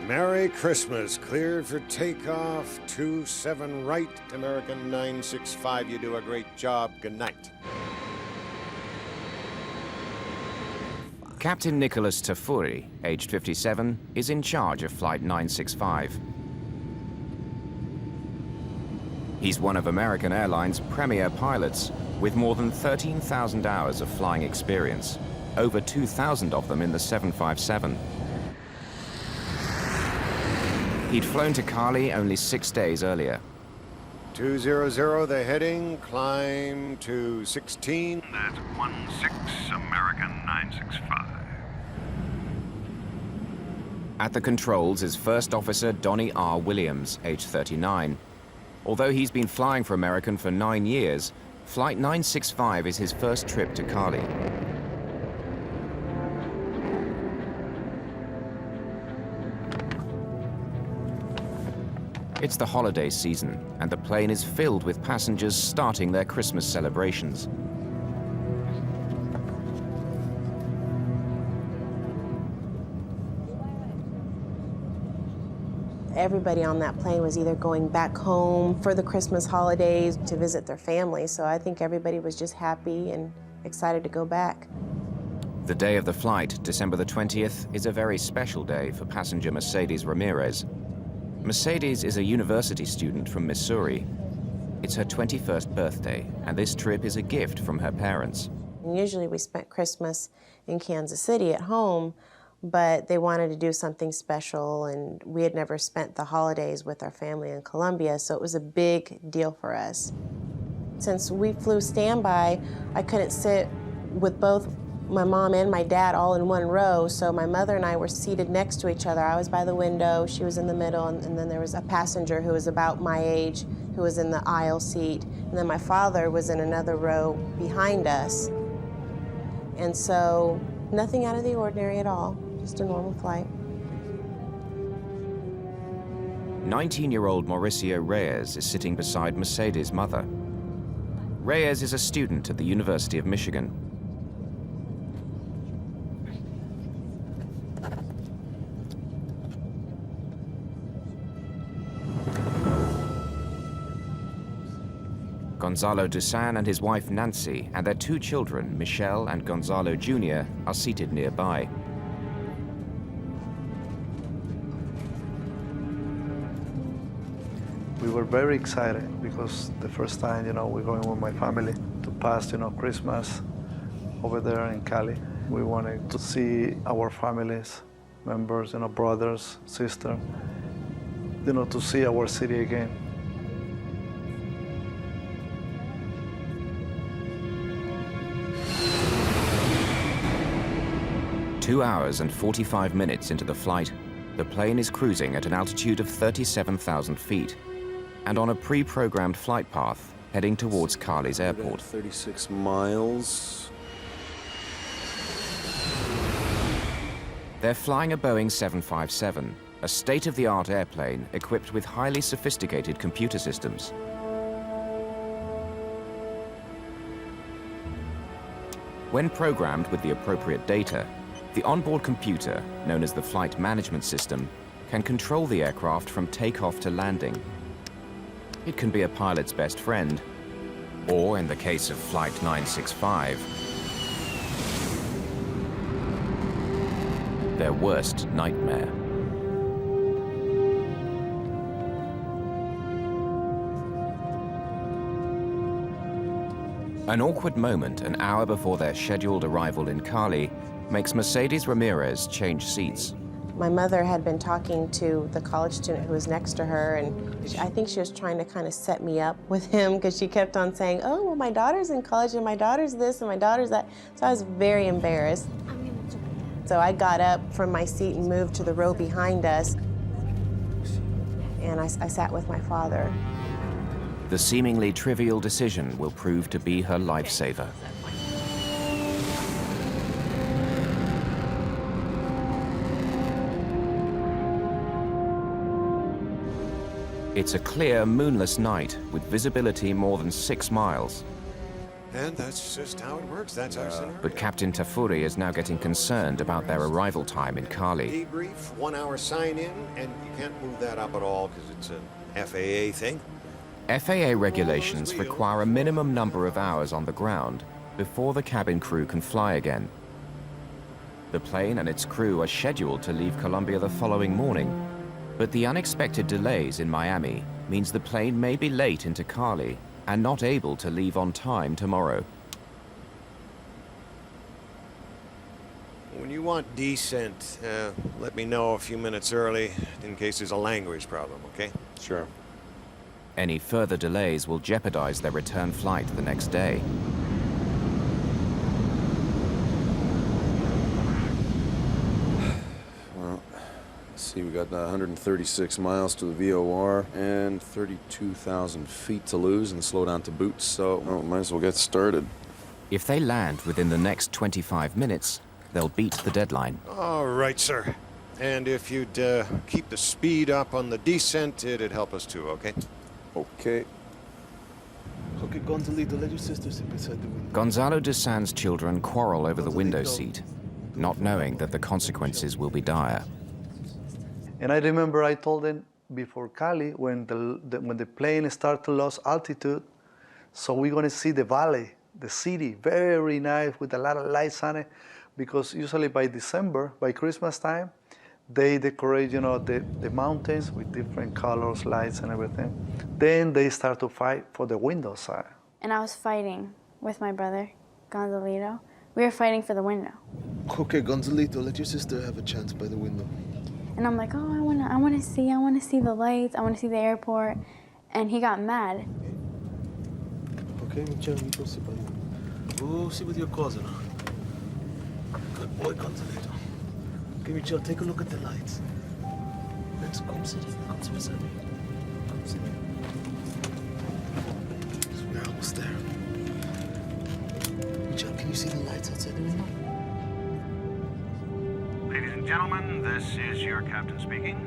Merry Christmas. Cleared for takeoff. 27 right. American 965. You do a great job. Good night. Captain Nicholas Tafuri, aged 57, is in charge of Flight 965. He's one of American Airlines' premier pilots, with more than 13,000 hours of flying experience, over 2,000 of them in the 757. He'd flown to Cali only 6 days earlier. 200, the heading. Climb to 16. That's 16 American 965. At the controls is First Officer Donnie R. Williams, age 39. Although he's been flying for American for 9 years, Flight 965 is his first trip to Cali. It's the holiday season, and the plane is filled with passengers starting their Christmas celebrations. Everybody on that plane was either going back home for the Christmas holidays to visit their families, so I think everybody was just happy and excited to go back. The day of the flight, December the 20th, is a very special day for passenger Mercedes Ramirez. Mercedes is a university student from Missouri. It's her 21st birthday, and this trip is a gift from her parents. And usually we spent Christmas in Kansas City at home, but they wanted to do something special, and we had never spent the holidays with our family in Colombia, so it was a big deal for us. Since we flew standby, I couldn't sit with both my mom and my dad all in one row, so my mother and I were seated next to each other. I was by the window, she was in the middle, and then there was a passenger who was about my age who was in the aisle seat, and then my father was in another row behind us. And so nothing out of the ordinary at all. Just a normal flight. 19-year-old Mauricio Reyes is sitting beside Mercedes' mother. Reyes is a student at the University of Michigan. Gonzalo Dusan and his wife Nancy and their 2 children, Michelle and Gonzalo Jr., are seated nearby. We were very excited because the first time, we're going with my family to pass, Christmas over there in Cali. We wanted to see our families, members, brothers, sisters, to see our city again. Two 2 hours and 45 minutes into the flight, the plane is cruising at an altitude of 37,000 feet and on a pre-programmed flight path heading towards Cali's airport. 36 miles. They're flying a Boeing 757, a state-of-the-art airplane equipped with highly sophisticated computer systems. When programmed with the appropriate data, the onboard computer, known as the flight management system, can control the aircraft from takeoff to landing. It can be a pilot's best friend, or in the case of Flight 965, their worst nightmare. An awkward moment an hour before their scheduled arrival in Cali makes Mercedes Ramirez change seats. My mother had been talking to the college student who was next to her, and I think she was trying to kind of set me up with him because she kept on saying, oh, well, my daughter's in college and my daughter's this and my daughter's that. So I was very embarrassed. So I got up from my seat and moved to the row behind us, and I sat with my father. The seemingly trivial decision will prove to be her lifesaver. It's a clear, moonless night with visibility more than 6 miles. And that's just how it works. That's our scenario. But Captain Tafuri is now getting concerned about their arrival time in Cali. Debrief, 1 hour sign in, and you can't move that up at all because it's an FAA thing. FAA regulations require a minimum number of hours on the ground before the cabin crew can fly again. The plane and its crew are scheduled to leave Colombia the following morning, but the unexpected delays in Miami means the plane may be late into Cali and not able to leave on time tomorrow. When you want descent, let me know a few minutes early in case there's a language problem, okay? Sure. Any further delays will jeopardize their return flight the next day. Well, let's see, we got 136 miles to the VOR and 32,000 feet to lose and slow down to boot, so might as well get started. If they land within the next 25 minutes, they'll beat the deadline. All right, sir. And if you'd keep the speed up on the descent, it'd help us too, okay? Okay. Okay, Gonzalito, let your sister sit beside the window. Gonzalo de San's children quarrel over the window seat, not knowing that the consequences will be dire. And I remember I told them before Cali, when the plane started to lose altitude, so we're going to see the valley, the city, very nice with a lot of lights on it, because usually by December, by Christmas time, they decorate, you know, the mountains with different colors, lights, and everything. Then they start to fight for the window side. And I was fighting with my brother, Gonzalito. We were fighting for the window. Okay, Gonzalito, let your sister have a chance by the window. And I'm like, oh, I want to see the lights, I want to see the airport. And he got mad. Okay, Michelle, you go sit by the window. Go sit with your cousin. Good boy, Gonzalito. Okay, Michelle, take a look at the lights. Let's go. Come sit beside me. Come sit. We're almost there. Michelle, can you see the lights outside the window? Ladies and gentlemen, this is your captain speaking.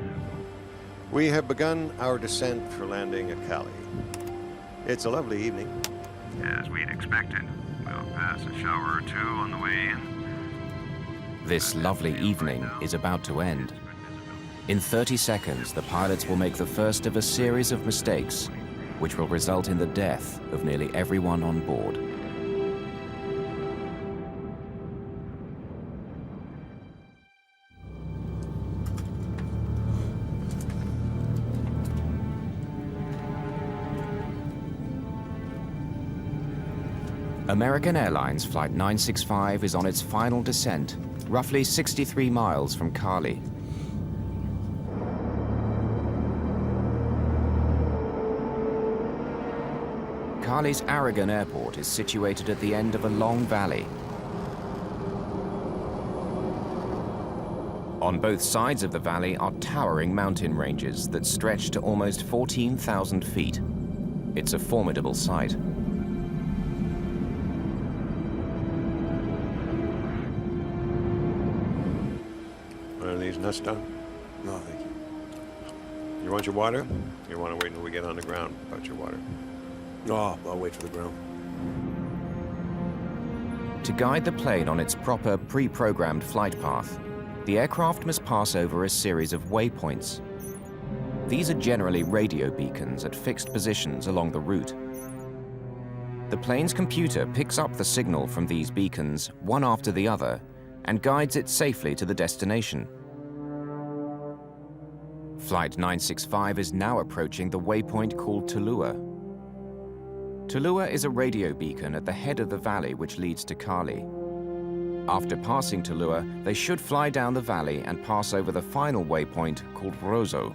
We have begun our descent for landing at Cali. It's a lovely evening. As we'd expected, we'll pass a shower or two on the way in. This lovely evening is about to end. In 30 seconds, the pilots will make the first of a series of mistakes, which will result in the death of nearly everyone on board. American Airlines Flight 965 is on its final descent, roughly 63 miles from Cali. Cali's Aragon Airport is situated at the end of a long valley. On both sides of the valley are towering mountain ranges that stretch to almost 14,000 feet. It's a formidable sight. One of these nuts done? No, thank you. You want your water? You want to wait until we get on the ground about your water? Oh, I'll wait for the ground. To guide the plane on its proper, pre-programmed flight path, the aircraft must pass over a series of waypoints. These are generally radio beacons at fixed positions along the route. The plane's computer picks up the signal from these beacons, one after the other, and guides it safely to the destination. Flight 965 is now approaching the waypoint called Tulua. Tulua is a radio beacon at the head of the valley which leads to Cali. After passing Tuluá, they should fly down the valley and pass over the final waypoint called Rosso.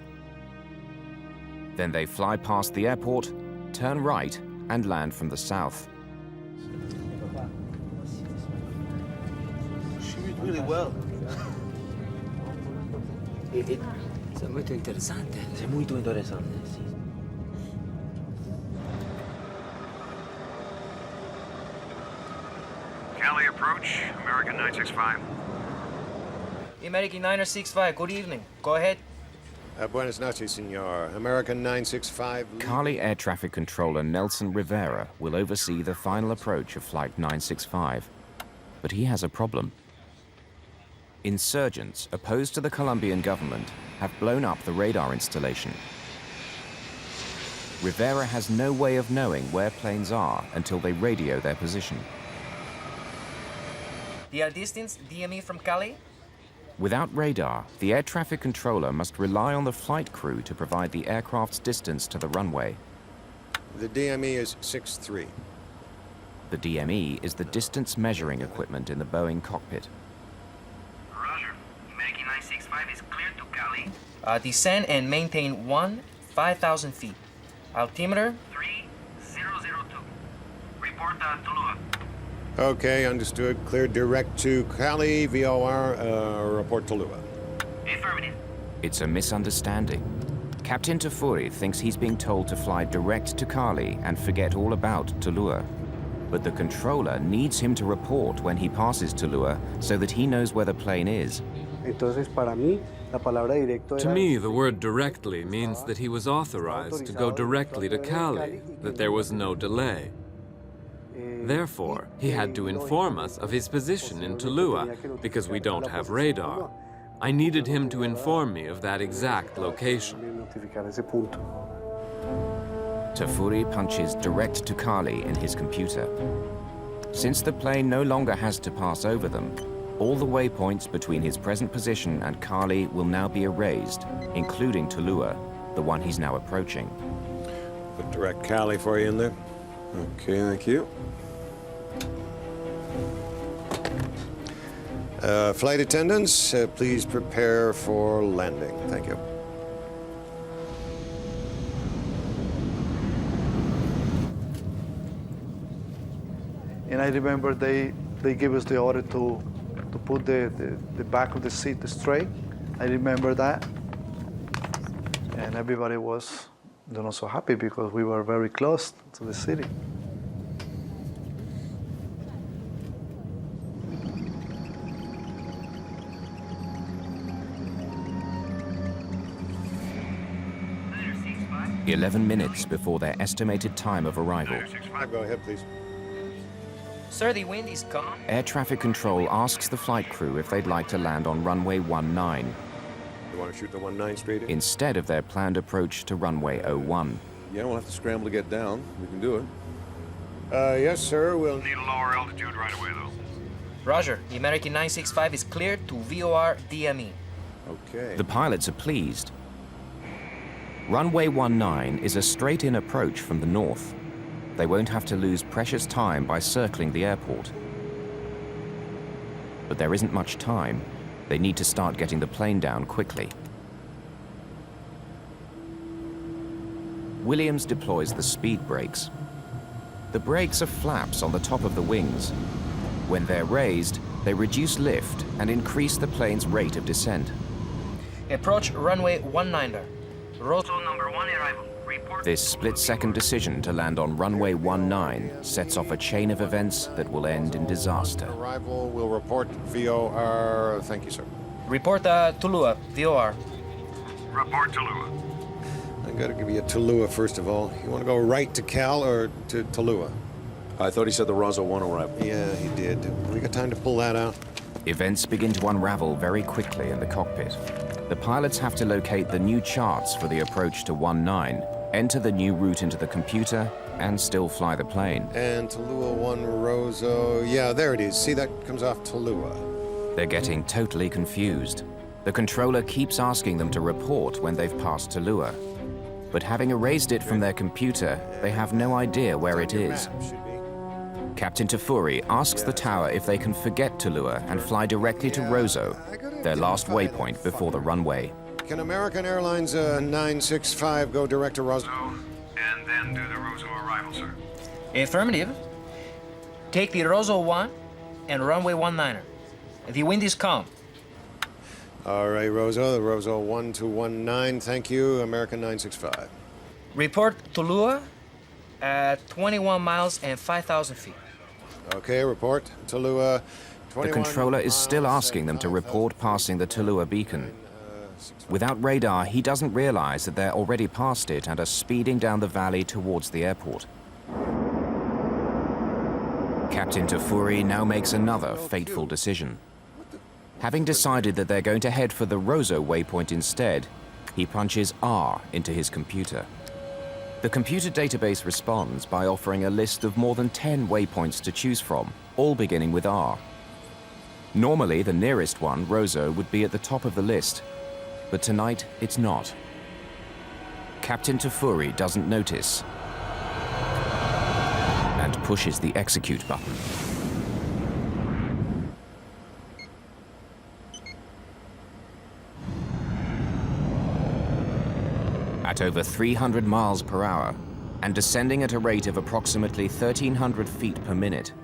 Then they fly past the airport, turn right, and land from the south. She did really well. È molto interessante. È molto interessante, sì. Cali approach, American 965. American 965, good evening. Go ahead. Buenas noches, senor. American 965. Cali Air Traffic Controller Nelson Rivera will oversee the final approach of Flight 965. But he has a problem. Insurgents opposed to the Colombian government have blown up the radar installation. Rivera has no way of knowing where planes are until they radio their position. The distance DME from Cali? Without radar, the air traffic controller must rely on the flight crew to provide the aircraft's distance to the runway. The DME is 6'3". The DME is the distance measuring equipment in the Boeing cockpit. Roger. American 965 is clear to Cali. Descend and maintain 5,000 feet. Altimeter 3002. Report Tuluá. Okay, understood. Clear direct to Cali, VOR, report Tuluá. Affirmative. It's a misunderstanding. Captain Tafuri thinks he's being told to fly direct to Cali and forget all about Tuluá. But the controller needs him to report when he passes Tuluá so that he knows where the plane is. To me, the word directly means that he was authorized to go directly to Cali, that there was no delay. Therefore, he had to inform us of his position in Tuluá, because we don't have radar. I needed him to inform me of that exact location. Tafuri punches direct to Cali in his computer. Since the plane no longer has to pass over them, all the waypoints between his present position and Cali will now be erased, including Tuluá, the one he's now approaching. Put direct Cali for you in there. Okay, thank you. Flight attendants, please prepare for landing. Thank you. And I remember they gave us the order to put the back of the seat straight. I remember that. And everybody was so happy because we were very close to the city. He 11 minutes before their estimated time of arrival. Go ahead, please. Sir, the wind is calm. Air traffic control asks the flight crew if they'd like to land on runway 19, You want to shoot the 19 straight in? instead of their planned approach to runway 01. Yeah, we'll have to scramble to get down. We can do it. Yes, sir. We'll Need a lower altitude right away, though. Roger. The American 965 is cleared to VOR DME. Okay. The pilots are pleased. Runway 19 is a straight-in approach from the north. They won't have to lose precious time by circling the airport. But there isn't much time. They need to start getting the plane down quickly. Williams deploys the speed brakes. The brakes are flaps on the top of the wings. When they're raised, they reduce lift and increase the plane's rate of descent. Approach runway 19. Rosso number 1 arrival. Report. This split-second decision to land on runway 19 sets off a chain of events that will end in disaster. arrival. We'll report VOR. Thank you, sir. Report Tuluá, VOR. Report Tuluá. I gotta give you a Tuluá first of all. You want to go right to Cal or to Tuluá? I thought he said the Rosso 1 arrival. Yeah, he did. We got time to pull that out. Events begin to unravel very quickly in the cockpit. The pilots have to locate the new charts for the approach to 19, enter the new route into the computer, and still fly the plane. And Tuluá 1 Rosso. Yeah, there it is. See, that comes off Tuluá. They're getting totally confused. The controller keeps asking them to report when they've passed Tuluá. But having erased it from their computer, they have no idea where it is. Captain Tafuri asks the tower if they can forget Tulua and fly directly to Roseau, their last waypoint before the runway. Can American Airlines 965 go direct to Roseau? And then do the Roseau arrival, sir. Affirmative. Take the Roseau 1 and runway 19er. The wind is calm. All right, Roseau, the Roseau 1219. Thank you, American 965. Report Tulua at 21 miles and 5,000 feet. Okay, report Tulua. The controller is still asking them to report passing the Tulua beacon. Without radar, he doesn't realize that they're already past it and are speeding down the valley towards the airport. Captain Tafuri now makes another fateful decision. Having decided that they're going to head for the Roseau waypoint instead, he punches R into his computer. The computer database responds by offering a list of more than 10 waypoints to choose from, all beginning with R. Normally, the nearest one, Roseau, would be at the top of the list, but tonight it's not. Captain Tafuri doesn't notice and pushes the execute button. At over 300 miles per hour and descending at a rate of approximately 1,300 feet per minute,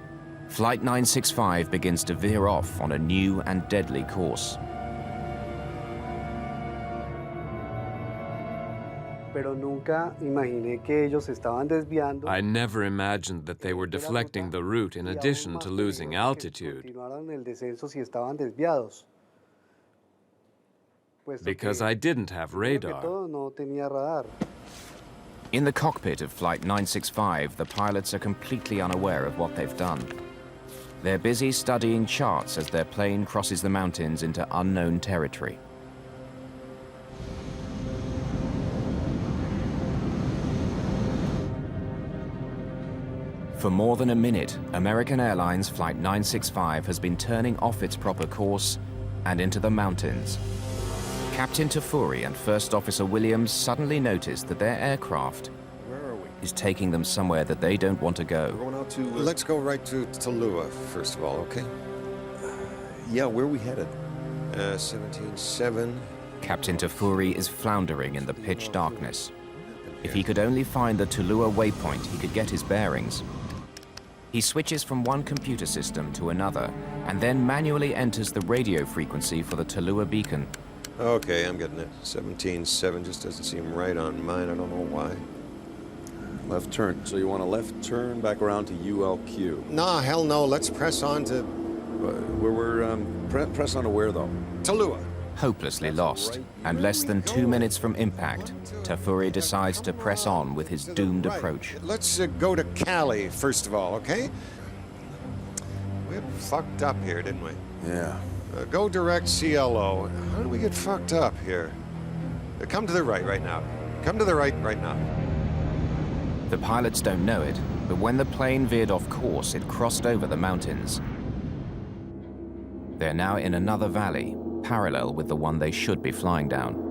Flight 965 begins to veer off on a new and deadly course. I never imagined that they were deflecting the route in addition to losing altitude. Because I didn't have radar. In the cockpit of Flight 965, the pilots are completely unaware of what they've done. They're busy studying charts as their plane crosses the mountains into unknown territory. For more than a minute, American Airlines Flight 965 has been turning off its proper course and into the mountains. Captain Tafuri and First Officer Williams suddenly notice that their aircraft is taking them somewhere that they don't want to go. Let's go right to Tulua, first of all, okay? Yeah, where are we headed? 17.7. Captain Tafuri is floundering in the pitch darkness. If he could only find the Tulua waypoint, he could get his bearings. He switches from one computer system to another and then manually enters the radio frequency for the Tulua beacon. Okay, I'm getting it. 17.7 just doesn't seem right on mine. I don't know why. Left turn. So you want a left turn back around to ULQ? Nah, hell no. Let's press on to... Press on to where, though? Tulua. Hopelessly lost, and less than 2 minutes from impact, Tafuri decides to press on with his doomed approach. Let's go to Cali, first of all, okay? We fucked up here, didn't we? Yeah. Go direct CLO. How did we get fucked up here? Come to the right now. Come to the right now. The pilots don't know it, but when the plane veered off course, it crossed over the mountains. They're now in another valley, parallel with the one they should be flying down.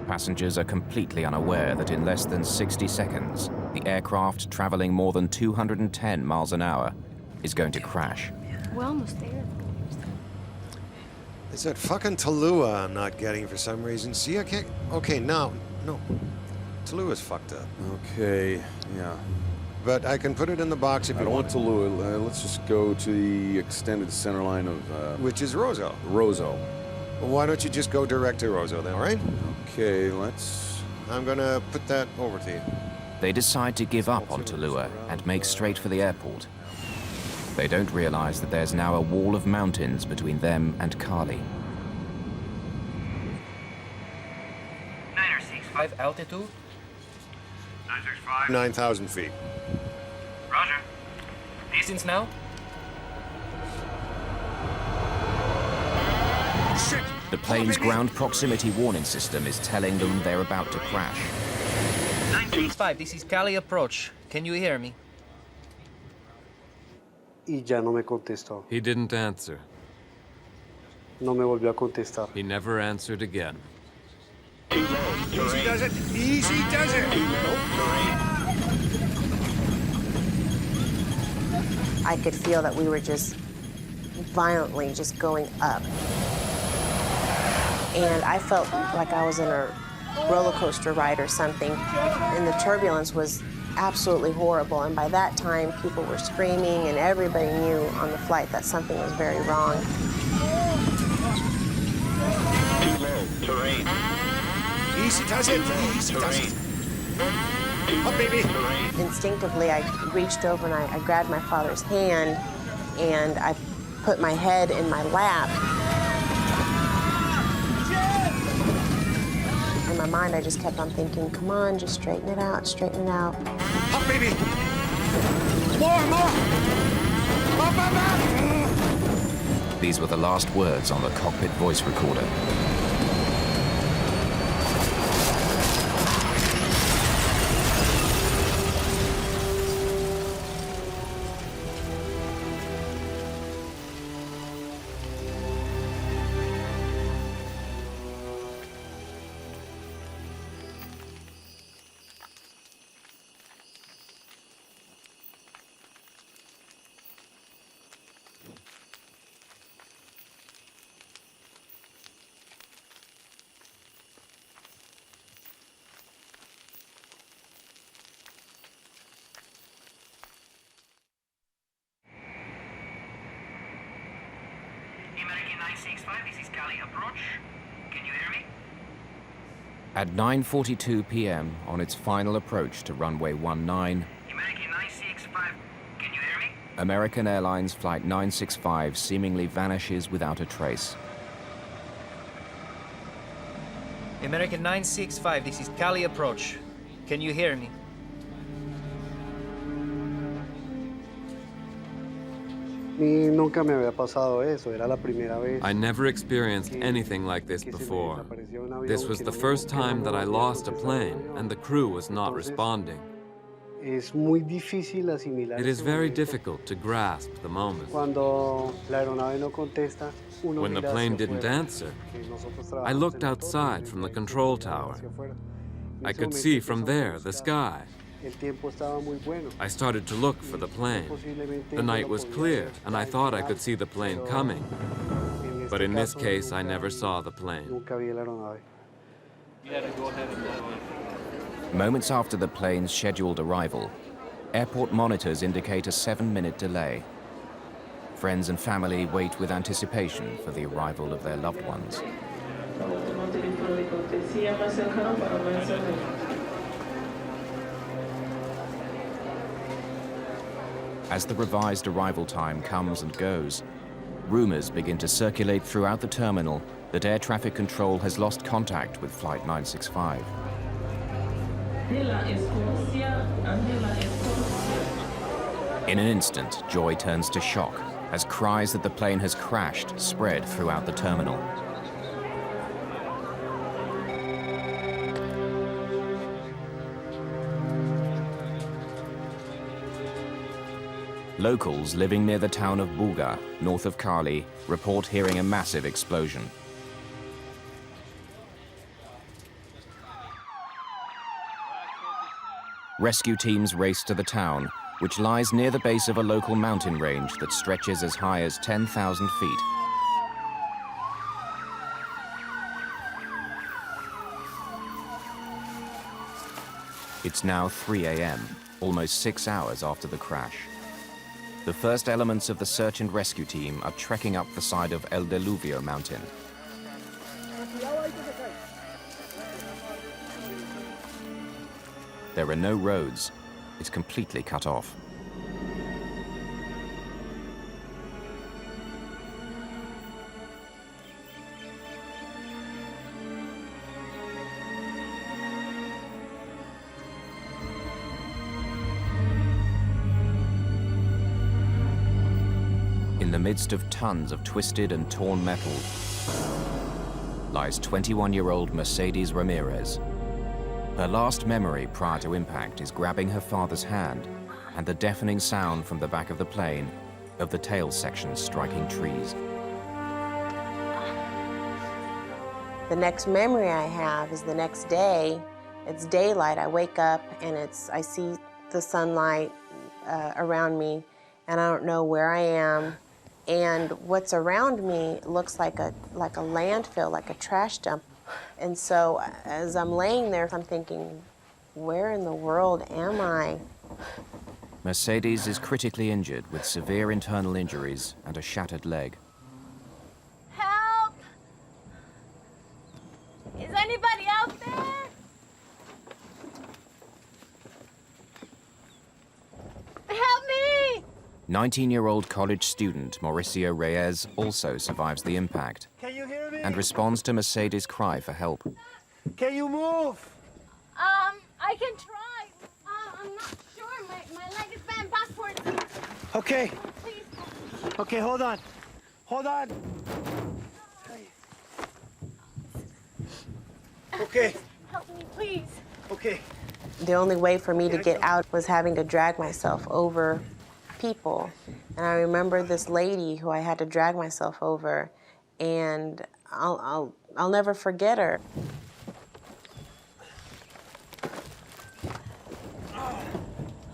Passengers are completely unaware that in less than 60 seconds, the aircraft traveling more than 210 miles an hour is going to crash. We're almost there. It's that fucking Tulua I'm not getting for some reason. See, I can't... Okay, no. Tulua's fucked up. Okay, yeah. But I can put it in the box if you want. I don't want Tulua. Let's just go to the extended center line of... Which is Roseau. Roseau. Well, why don't you just go direct to Roseau then, all right? Okay, let's... I'm gonna put that over to you. They decide to give up on Tulua and make straight for the airport. They don't realize that there's now a wall of mountains between them and Cali. 965 altitude. 965. 9,000 feet. Roger. Distance now. Shit! The plane's ground proximity warning system is telling them they're about to crash. 965, this is Cali approach. Can you hear me? Y ya no me contestó. He didn't answer. No me volvió a contestar. He never answered again. Easy does it. Easy does it. I could feel that we were just violently just going up. And I felt like I was in a roller coaster ride or something, and the turbulence was absolutely horrible. And by that time, people were screaming, and everybody knew on the flight that something was very wrong. Too low, terrain. Easy, does it? Easy, does it? Up, baby. Instinctively, I reached over and I grabbed my father's hand, and I put my head in my lap. In my mind, I just kept on thinking, come on, just straighten it out, straighten it out. Up, baby. More. Up. These were the last words on the cockpit voice recorder. American 965, this is Cali approach. Can you hear me? At 9:42 p.m. on its final approach to runway 19, American 965, can you hear me? American Airlines Flight 965 seemingly vanishes without a trace. American 965, this is Cali approach. Can you hear me? Nunca me había pasado eso, era la primera vez. I never experienced anything like this before. This was the first time that I lost a plane, and the crew was not responding. Es muy difícil asimilar. It is very difficult to grasp the moment. Cuando la aeronave no contesta, uno When the mira plane hacia didn't afuera, answer, que nosotros I trabajamos looked en el outside from the control tower. I could see from there the sky. El tiempo estaba muy bueno. I started to look for the plane. The night was clear, and I thought I could see the plane coming. But in this case, I never saw the plane. Nunca vi la aeronave. Moments after the plane's scheduled arrival, airport monitors indicate a 7-minute delay. Friends and family wait with anticipation for the arrival of their loved ones. As the revised arrival time comes and goes, rumors begin to circulate throughout the terminal that air traffic control has lost contact with Flight 965. In an instant, joy turns to shock as cries that the plane has crashed spread throughout the terminal. Locals living near the town of Buga, north of Cali, report hearing a massive explosion. Rescue teams race to the town, which lies near the base of a local mountain range that stretches as high as 10,000 feet. It's now 3 a.m., almost 6 hours after the crash. The first elements of the search and rescue team are trekking up the side of El Diluvio mountain. There are no roads. It's completely cut off. In the midst of tons of twisted and torn metal lies 21-year-old Mercedes Ramirez. Her last memory prior to impact is grabbing her father's hand and the deafening sound from the back of the plane of the tail section striking trees. The next memory I have is the next day. It's daylight. I wake up and I see the sunlight around me, and I don't know where I am. And what's around me looks like a landfill, like a trash dump. And so as I'm laying there, I'm thinking, where in the world am I? Mercedes is critically injured with severe internal injuries and a shattered leg. Help! Is anybody out there? 19-year-old college student Mauricio Reyes also survives the impact and responds to Mercedes' cry for help. Can you move? I can try. I'm not sure. My leg is bent backwards. Okay. Please. Okay, hold on. Hold on. Okay. Help me, please. Okay. The only way for me to get out was having to drag myself over people. And I remember this lady who I had to drag myself over, and I'll never forget her.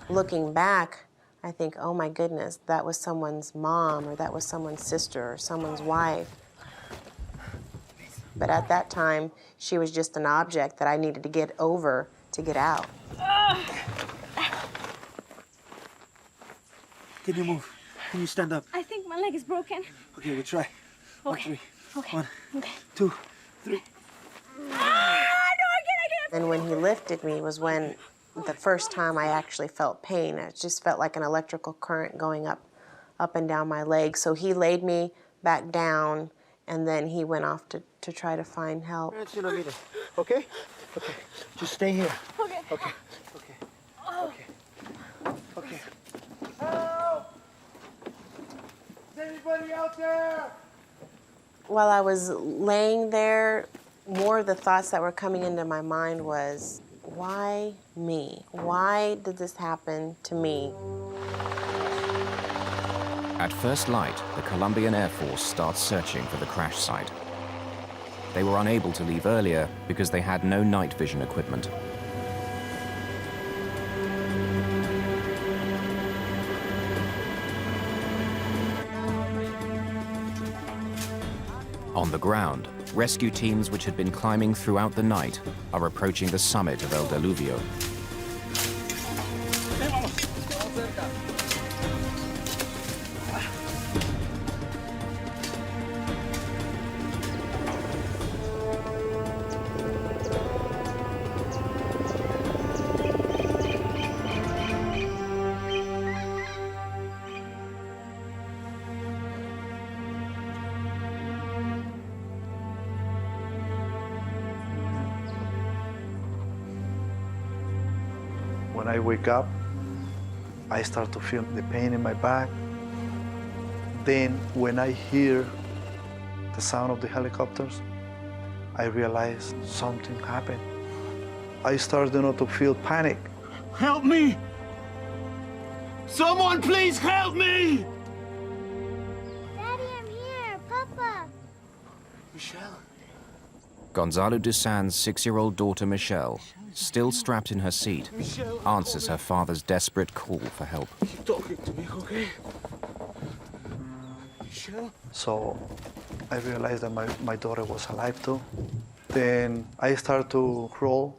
Looking back, I think, oh my goodness, that was someone's mom, or that was someone's sister, or someone's wife. But at that time, she was just an object that I needed to get over to get out. Can you move? Can you stand up? I think my leg is broken. Okay, we'll try. Okay. Okay. 1, Okay. 2, 3. And when he lifted me was when the first time I actually felt pain. It just felt like an electrical current going up and down my leg. So he laid me back down, and then he went off to try to find help. Okay? Okay. Just stay here. Okay. Okay. Okay. Okay. Okay. Help! Is anybody out there? While I was laying there, more of the thoughts that were coming into my mind was, why me? Why did this happen to me? At first light, the Colombian Air Force starts searching for the crash site. They were unable to leave earlier because they had no night vision equipment. On the ground, rescue teams which had been climbing throughout the night are approaching the summit of El Diluvio. When I wake up, I start to feel the pain in my back. Then when I hear the sound of the helicopters, I realize something happened. I started to feel panic. Help me! Someone please help me! Daddy, I'm here. Papa. Michelle? Gonzalo Dusan's 6-year-old daughter Michelle, still strapped in her seat, answers her father's desperate call for help. Keep talking to me, okay? Michelle? So I realized that my daughter was alive too. Then I started to crawl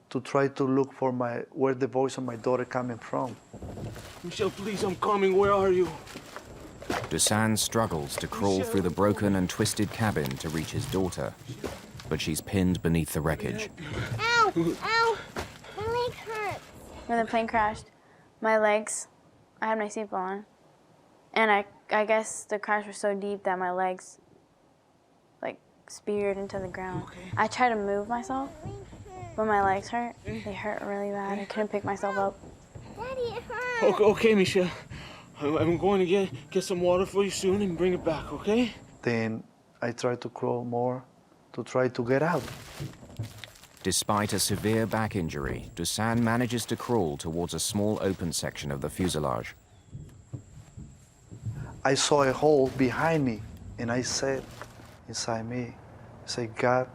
to try to look for where the voice of my daughter coming from. Michelle, please, I'm coming. Where are you? Dusan struggles to crawl through the broken and twisted cabin to reach his daughter, but she's pinned beneath the wreckage. Ow! Ow! My leg hurts. When the plane crashed, my legs, I had my seatbelt on, and I guess the crash was so deep that my legs, like, speared into the ground. I tried to move myself, but my legs hurt. They hurt really bad. I couldn't pick myself up. Daddy, it hurts. Okay, Michelle. I'm going to get some water for you soon and bring it back, okay? Then I tried to crawl more to try to get out. Despite a severe back injury, Dusan manages to crawl towards a small open section of the fuselage. I saw a hole behind me, and I said inside me, God,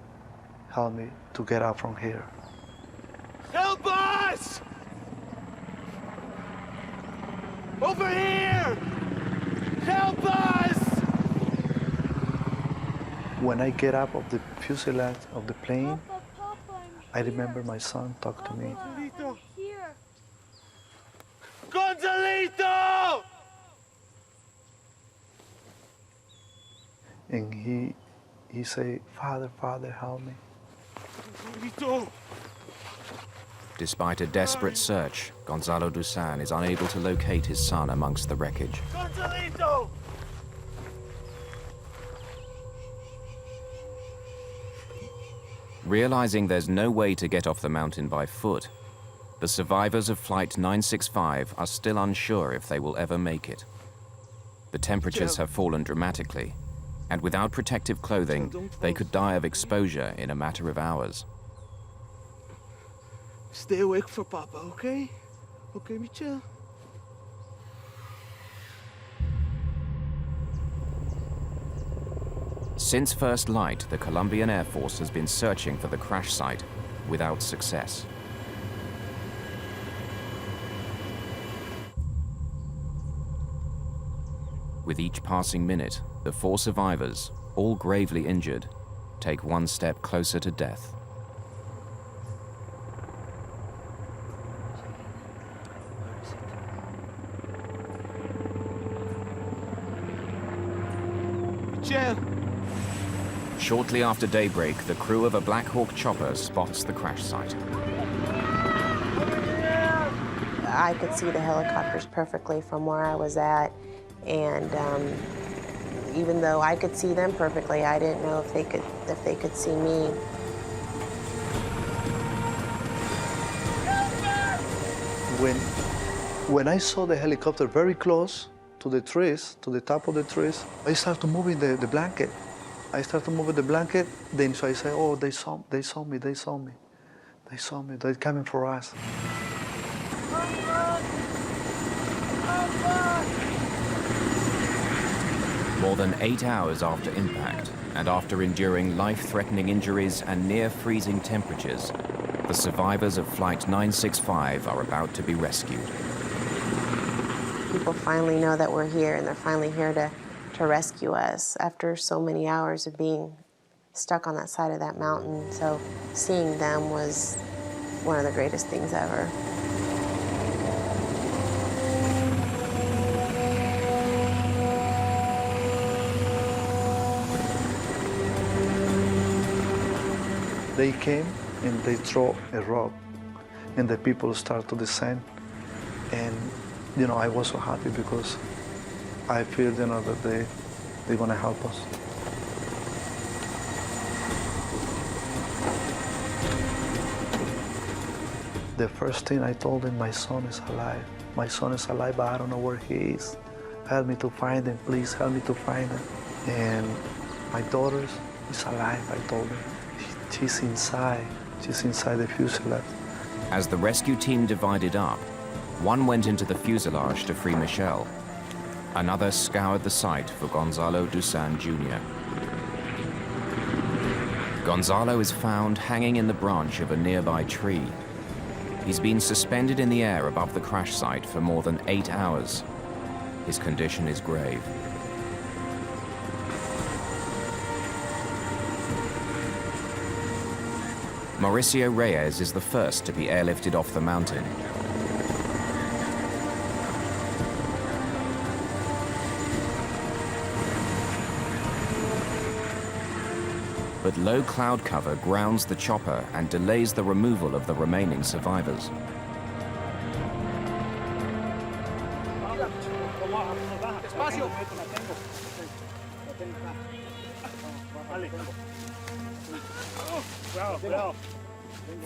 help me to get out from here. Help us! Over here! When I get up of the fuselage of the plane, I remember my son talked to me. Gonzalito! And he say, Father, Father, help me. Gonzalito! Despite a desperate search, Gonzalo Dusan is unable to locate his son amongst the wreckage. Gonzalito! Realizing there's no way to get off the mountain by foot, the survivors of Flight 965 are still unsure if they will ever make it. The temperatures have fallen dramatically, and without protective clothing, they could die of exposure in a matter of hours. Stay awake for Papa, okay? Okay, Michelle? Since first light, the Colombian Air Force has been searching for the crash site without success. With each passing minute, the 4 survivors, all gravely injured, take one step closer to death. Michelle! Shortly after daybreak, the crew of a Black Hawk chopper spots the crash site. I could see the helicopters perfectly from where I was at, and even though I could see them perfectly, I didn't know if they could see me. When I saw the helicopter very close to the trees, to the top of the trees, I started moving the blanket. I started moving the blanket, then so I say, oh, they saw me, they're coming for us. More than 8 hours after impact, and after enduring life-threatening injuries and near-freezing temperatures, the survivors of Flight 965 are about to be rescued. People finally know that we're here, and they're finally here to rescue us after so many hours of being stuck on that side of that mountain. So seeing them was one of the greatest things ever. They came and they throw a rock, and the people start to descend. And I was so happy because I feel that they're gonna help us. The first thing I told them, my son is alive. My son is alive, but I don't know where he is. Help me to find him, please help me to find him. And my daughter is alive, I told them. She's inside the fuselage. As the rescue team divided up, one went into the fuselage to free Michelle. Another scoured the site for Gonzalo Dusan Jr. Gonzalo is found hanging in the branch of a nearby tree. He's been suspended in the air above the crash site for more than 8 hours. His condition is grave. Mauricio Reyes is the first to be airlifted off the mountain. But low cloud cover grounds the chopper and delays the removal of the remaining survivors.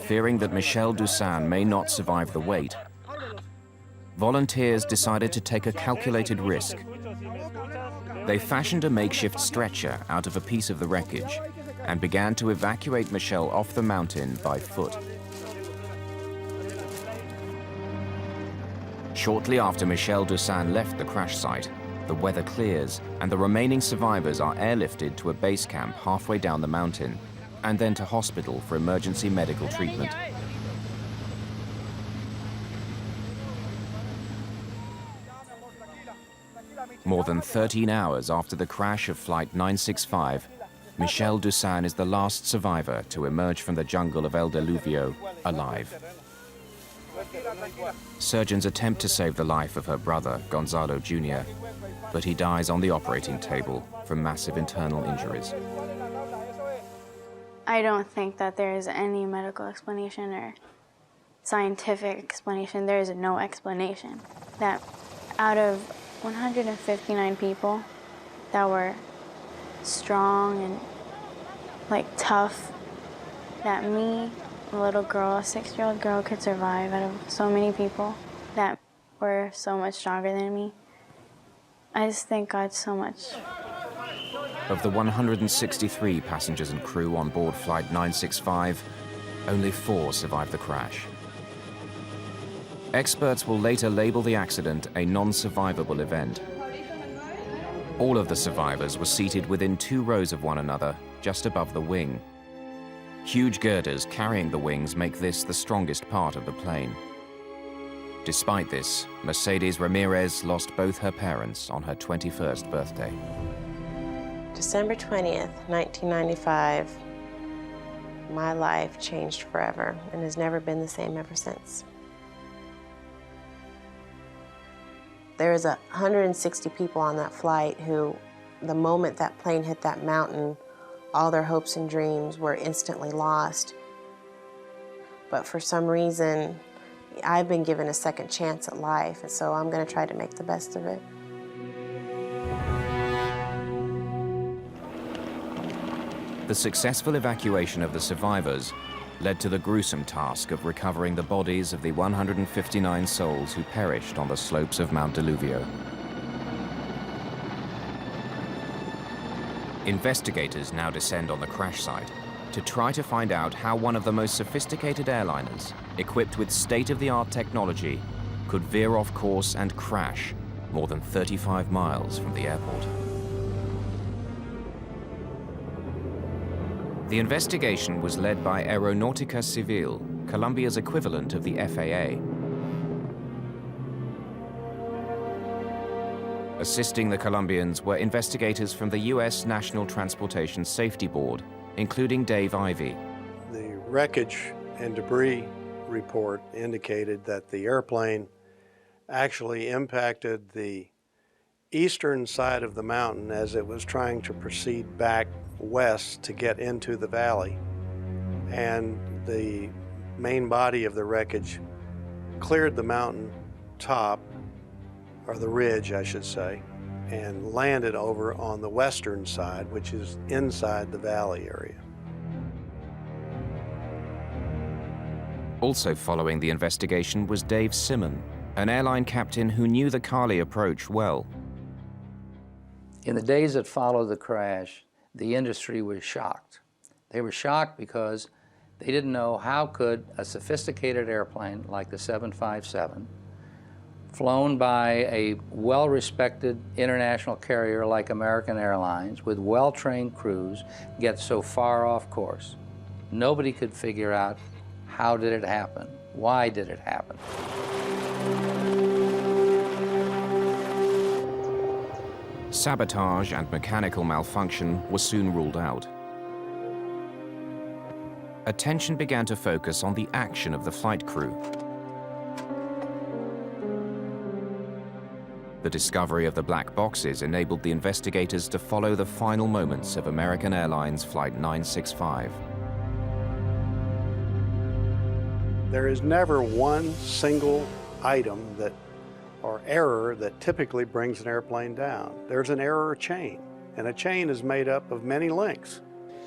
Fearing that Michelle Dusan may not survive the weight, volunteers decided to take a calculated risk. They fashioned a makeshift stretcher out of a piece of the wreckage and began to evacuate Michelle off the mountain by foot. Shortly after Michelle Dusan left the crash site, the weather clears and the remaining survivors are airlifted to a base camp halfway down the mountain and then to hospital for emergency medical treatment. More than 13 hours after the crash of Flight 965, Michel Dusan is the last survivor to emerge from the jungle of El Diluvio alive. Surgeons attempt to save the life of her brother, Gonzalo Jr., but he dies on the operating table from massive internal injuries. I don't think that there is any medical explanation or scientific explanation. There is no explanation. That out of 159 people that were strong and like tough, that me, a little girl, a 6-year-old girl, could survive out of so many people that were so much stronger than me. I just thank God so much. Of the 163 passengers and crew on board Flight 965, only 4 survived the crash. Experts will later label the accident a non-survivable event. All of the survivors were seated within 2 rows of one another, just above the wing. Huge girders carrying the wings make this the strongest part of the plane. Despite this, Mercedes Ramirez lost both her parents on her 21st birthday. December 20th, 1995, my life changed forever and has never been the same ever since. There was 160 people on that flight who, the moment that plane hit that mountain, all their hopes and dreams were instantly lost. But for some reason, I've been given a second chance at life, and so I'm going to try to make the best of it. The successful evacuation of the survivors led to the gruesome task of recovering the bodies of the 159 souls who perished on the slopes of Mount Diluvio. Investigators now descend on the crash site to try to find out how one of the most sophisticated airliners, equipped with state-of-the-art technology, could veer off course and crash more than 35 miles from the airport. The investigation was led by Aeronautica Civil, Colombia's equivalent of the FAA. Assisting the Colombians were investigators from the U.S. National Transportation Safety Board, including Dave Ivey. The wreckage and debris report indicated that the airplane actually impacted the eastern side of the mountain as it was trying to proceed back west to get into the valley. And the main body of the wreckage cleared the mountain top, or the ridge, I should say, and landed over on the western side, which is inside the valley area. Also following the investigation was Dave Simon, an airline captain who knew the Cali approach well. In the days that followed the crash, the industry was shocked. They were shocked because they didn't know how could a sophisticated airplane like the 757, flown by a well-respected international carrier like American Airlines with well-trained crews, get so far off course. Nobody could figure out how did it happen, why did it happen. Sabotage and mechanical malfunction were soon ruled out. Attention began to focus on the action of the flight crew. The discovery of the black boxes enabled the investigators to follow the final moments of American Airlines Flight 965. There is never one single item or error that typically brings an airplane down. There's an error chain, and a chain is made up of many links.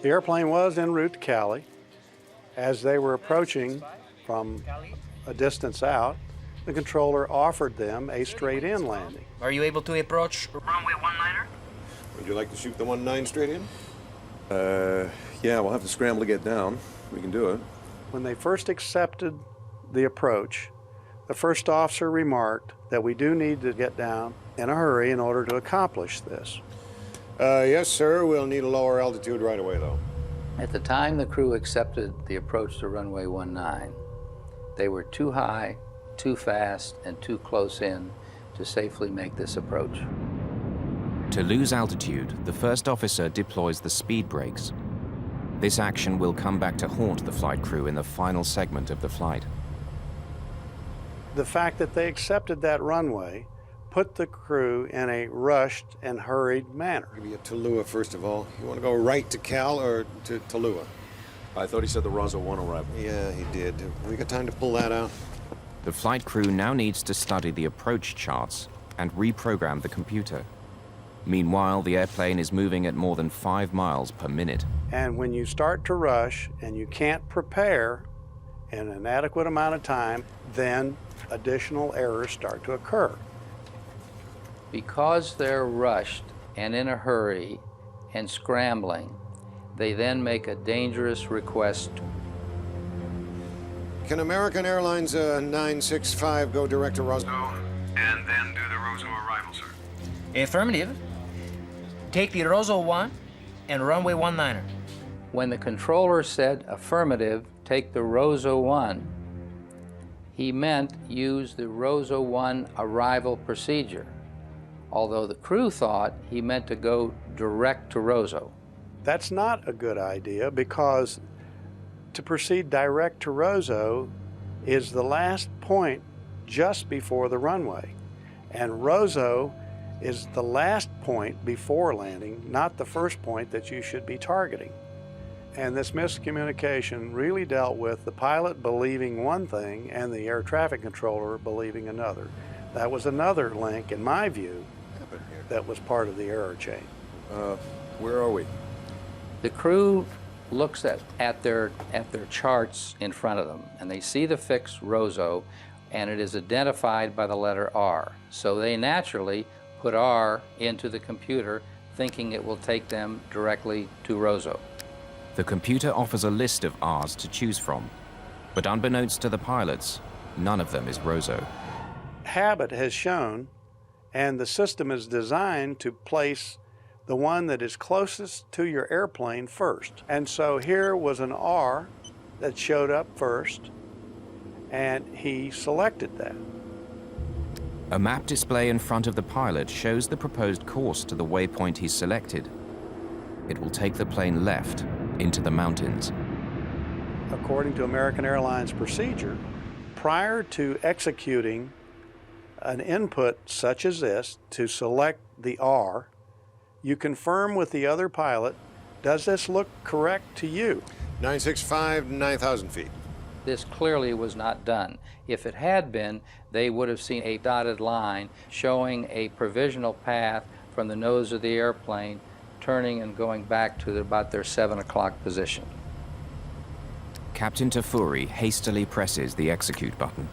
The airplane was en route to Cali. As they were approaching from a distance out, the controller offered them a straight-in landing. Are you able to approach runway 19er? Would you like to shoot the 19 straight in? Yeah, we'll have to scramble to get down. We can do it. When they first accepted the approach, the first officer remarked that we do need to get down in a hurry in order to accomplish this. Yes, sir. We'll need a lower altitude right away, though. At the time the crew accepted the approach to runway 19, they were too high, too fast, and too close in to safely make this approach. To lose altitude, the first officer deploys the speed brakes. This action will come back to haunt the flight crew in the final segment of the flight. The fact that they accepted that runway put the crew in a rushed and hurried manner. Maybe at Tallulah, first of all. You want to go right to Cal or to Tallulah? I thought he said the Rosso 1 arrival. Yeah, he did. We got time to pull that out? The flight crew now needs to study the approach charts and reprogram the computer. Meanwhile, the airplane is moving at more than 5 miles per minute. And when you start to rush and you can't prepare in an adequate amount of time, then additional errors start to occur. Because they're rushed and in a hurry and scrambling, they then make a dangerous request. Can American Airlines 965 go direct to Rosso? And then do the Rosso arrival, sir. Affirmative. Take the Rosso 1 and runway 19er. When the controller said affirmative, take the Rosso 1, he meant use the Rosso 1 arrival procedure, although the crew thought he meant to go direct to Rosso. That's not a good idea, because to proceed direct to Rosso is the last point just before the runway. And Rosso is the last point before landing, not the first point that you should be targeting. And this miscommunication really dealt with the pilot believing one thing and the air traffic controller believing another. That was another link, in my view, that was part of the error chain. Where are we? The crew looks at their charts in front of them, and they see the fix Rosso, and it is identified by the letter R. So they naturally put R into the computer, thinking it will take them directly to Rosso. The computer offers a list of R's to choose from, but unbeknownst to the pilots, none of them is Rosso. Habit has shown, and the system is designed to place the one that is closest to your airplane first. And so here was an R that showed up first, and he selected that. A map display in front of the pilot shows the proposed course to the waypoint he selected. It will take the plane left into the mountains. According to American Airlines procedure, prior to executing an input such as this to select the R, you confirm with the other pilot, does this look correct to you? 965, 9,000 feet. This clearly was not done. If it had been, they would have seen a dotted line showing a provisional path from the nose of the airplane, turning and going back to about their 7 o'clock position. Captain Tafuri hastily presses the execute button.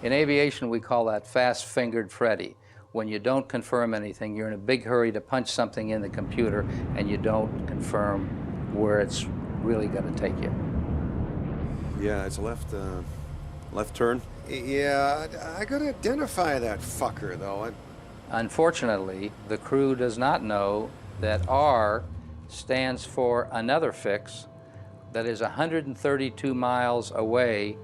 In aviation, we call that fast-fingered Freddy. When you don't confirm anything, you're in a big hurry to punch something in the computer, and you don't confirm where it's really going to take you. Yeah, it's a left turn. Yeah, I gotta identify that fucker, though. Unfortunately, the crew does not know that R stands for another fix that is 132 miles away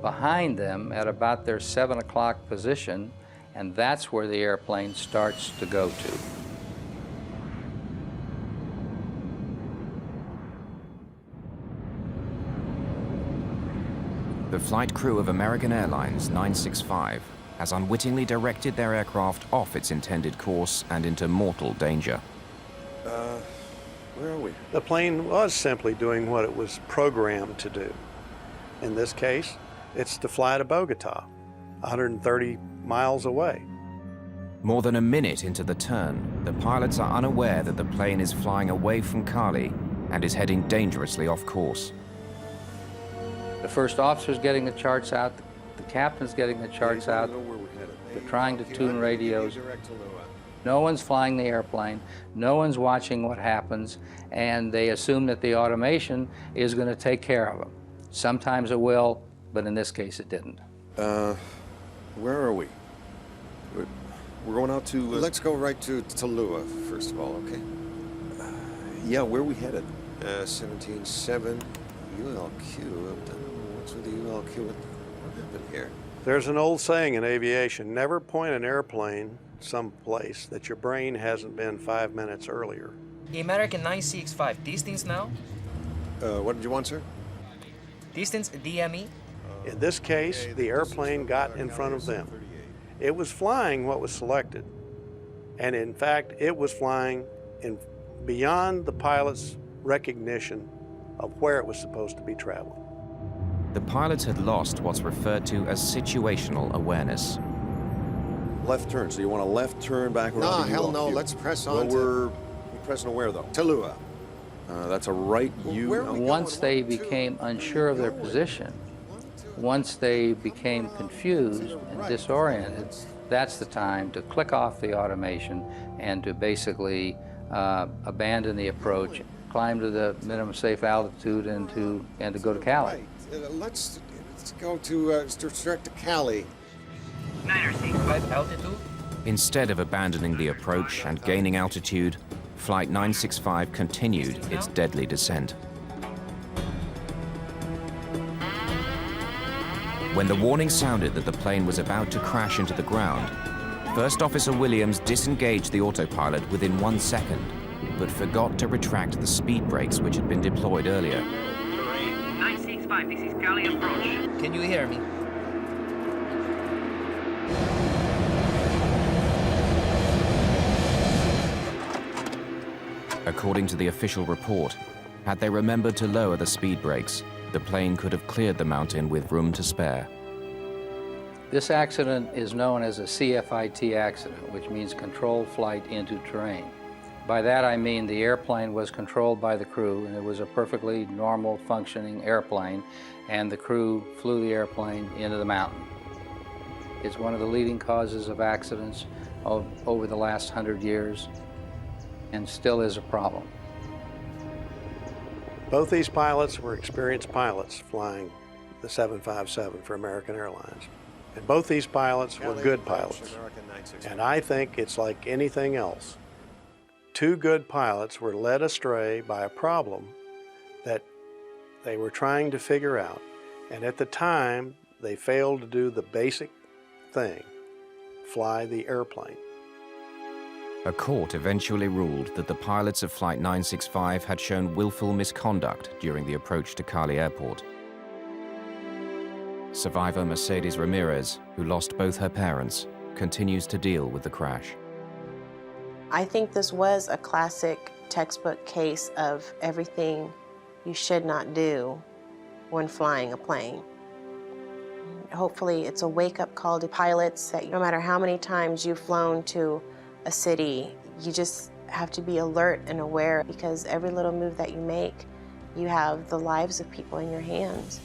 behind them at about their 7 o'clock position, and that's where the airplane starts to go to. The flight crew of American Airlines 965 has unwittingly directed their aircraft off its intended course and into mortal danger. Where are we? The plane was simply doing what it was programmed to do. In this case, it's to fly to Bogota, 130 miles away. More than a minute into the turn, the pilots are unaware that the plane is flying away from Cali and is heading dangerously off course. The first officer's getting the charts out, the captain's getting the charts out, they're trying to tune radios. No one's flying the airplane, no one's watching what happens, and they assume that the automation is going to take care of them. Sometimes it will, but in this case it didn't. Where are we? We're going out to... Let's go right to Tallulah, first of all, okay? Yeah, where are we headed? 17.7 ULQ. What's with the ULQ? What happened here? There's an old saying in aviation, never point an airplane someplace that your brain hasn't been 5 minutes earlier. The American 965, distance now? What did you want, sir? Distance DME? In this case, the airplane got in front of them. It was flying what was selected. And in fact, it was flying beyond the pilot's recognition of where it was supposed to be traveling. The pilots had lost what's referred to as situational awareness. Left turn, so you want a left turn back around? No, hell no, let's press on. Well, we're pressing to where, though? Tallulah. That's a right U. Once they became unsure of their position, once they became confused and disoriented, that's the time to click off the automation and to basically abandon the approach, climb to the minimum safe altitude, and to go to Cali. Let's go to direct to Cali. 965 altitude. Instead of abandoning the approach and gaining altitude, Flight 965 continued its deadly descent. When the warning sounded that the plane was about to crash into the ground, First Officer Williams disengaged the autopilot within 1 second, but forgot to retract the speed brakes which had been deployed earlier. 965, this is Cali approach. Can you hear me? According to the official report, had they remembered to lower the speed brakes, the plane could have cleared the mountain with room to spare. This accident is known as a CFIT accident, which means controlled flight into terrain. By that I mean the airplane was controlled by the crew, and it was a perfectly normal functioning airplane, and the crew flew the airplane into the mountain. It's one of the leading causes of accidents over the last 100 years, and still is a problem. Both these pilots were experienced pilots flying the 757 for American Airlines. And both these pilots were good pilots. And I think it's like anything else. Two good pilots were led astray by a problem that they were trying to figure out. And at the time, they failed to do the basic thing, fly the airplane. A court eventually ruled that the pilots of Flight 965 had shown willful misconduct during the approach to Cali Airport. Survivor Mercedes Ramirez, who lost both her parents, continues to deal with the crash. I think this was a classic textbook case of everything you should not do when flying a plane. Hopefully it's a wake-up call to pilots that no matter how many times you've flown to a city, you just have to be alert and aware, because every little move that you make, you have the lives of people in your hands.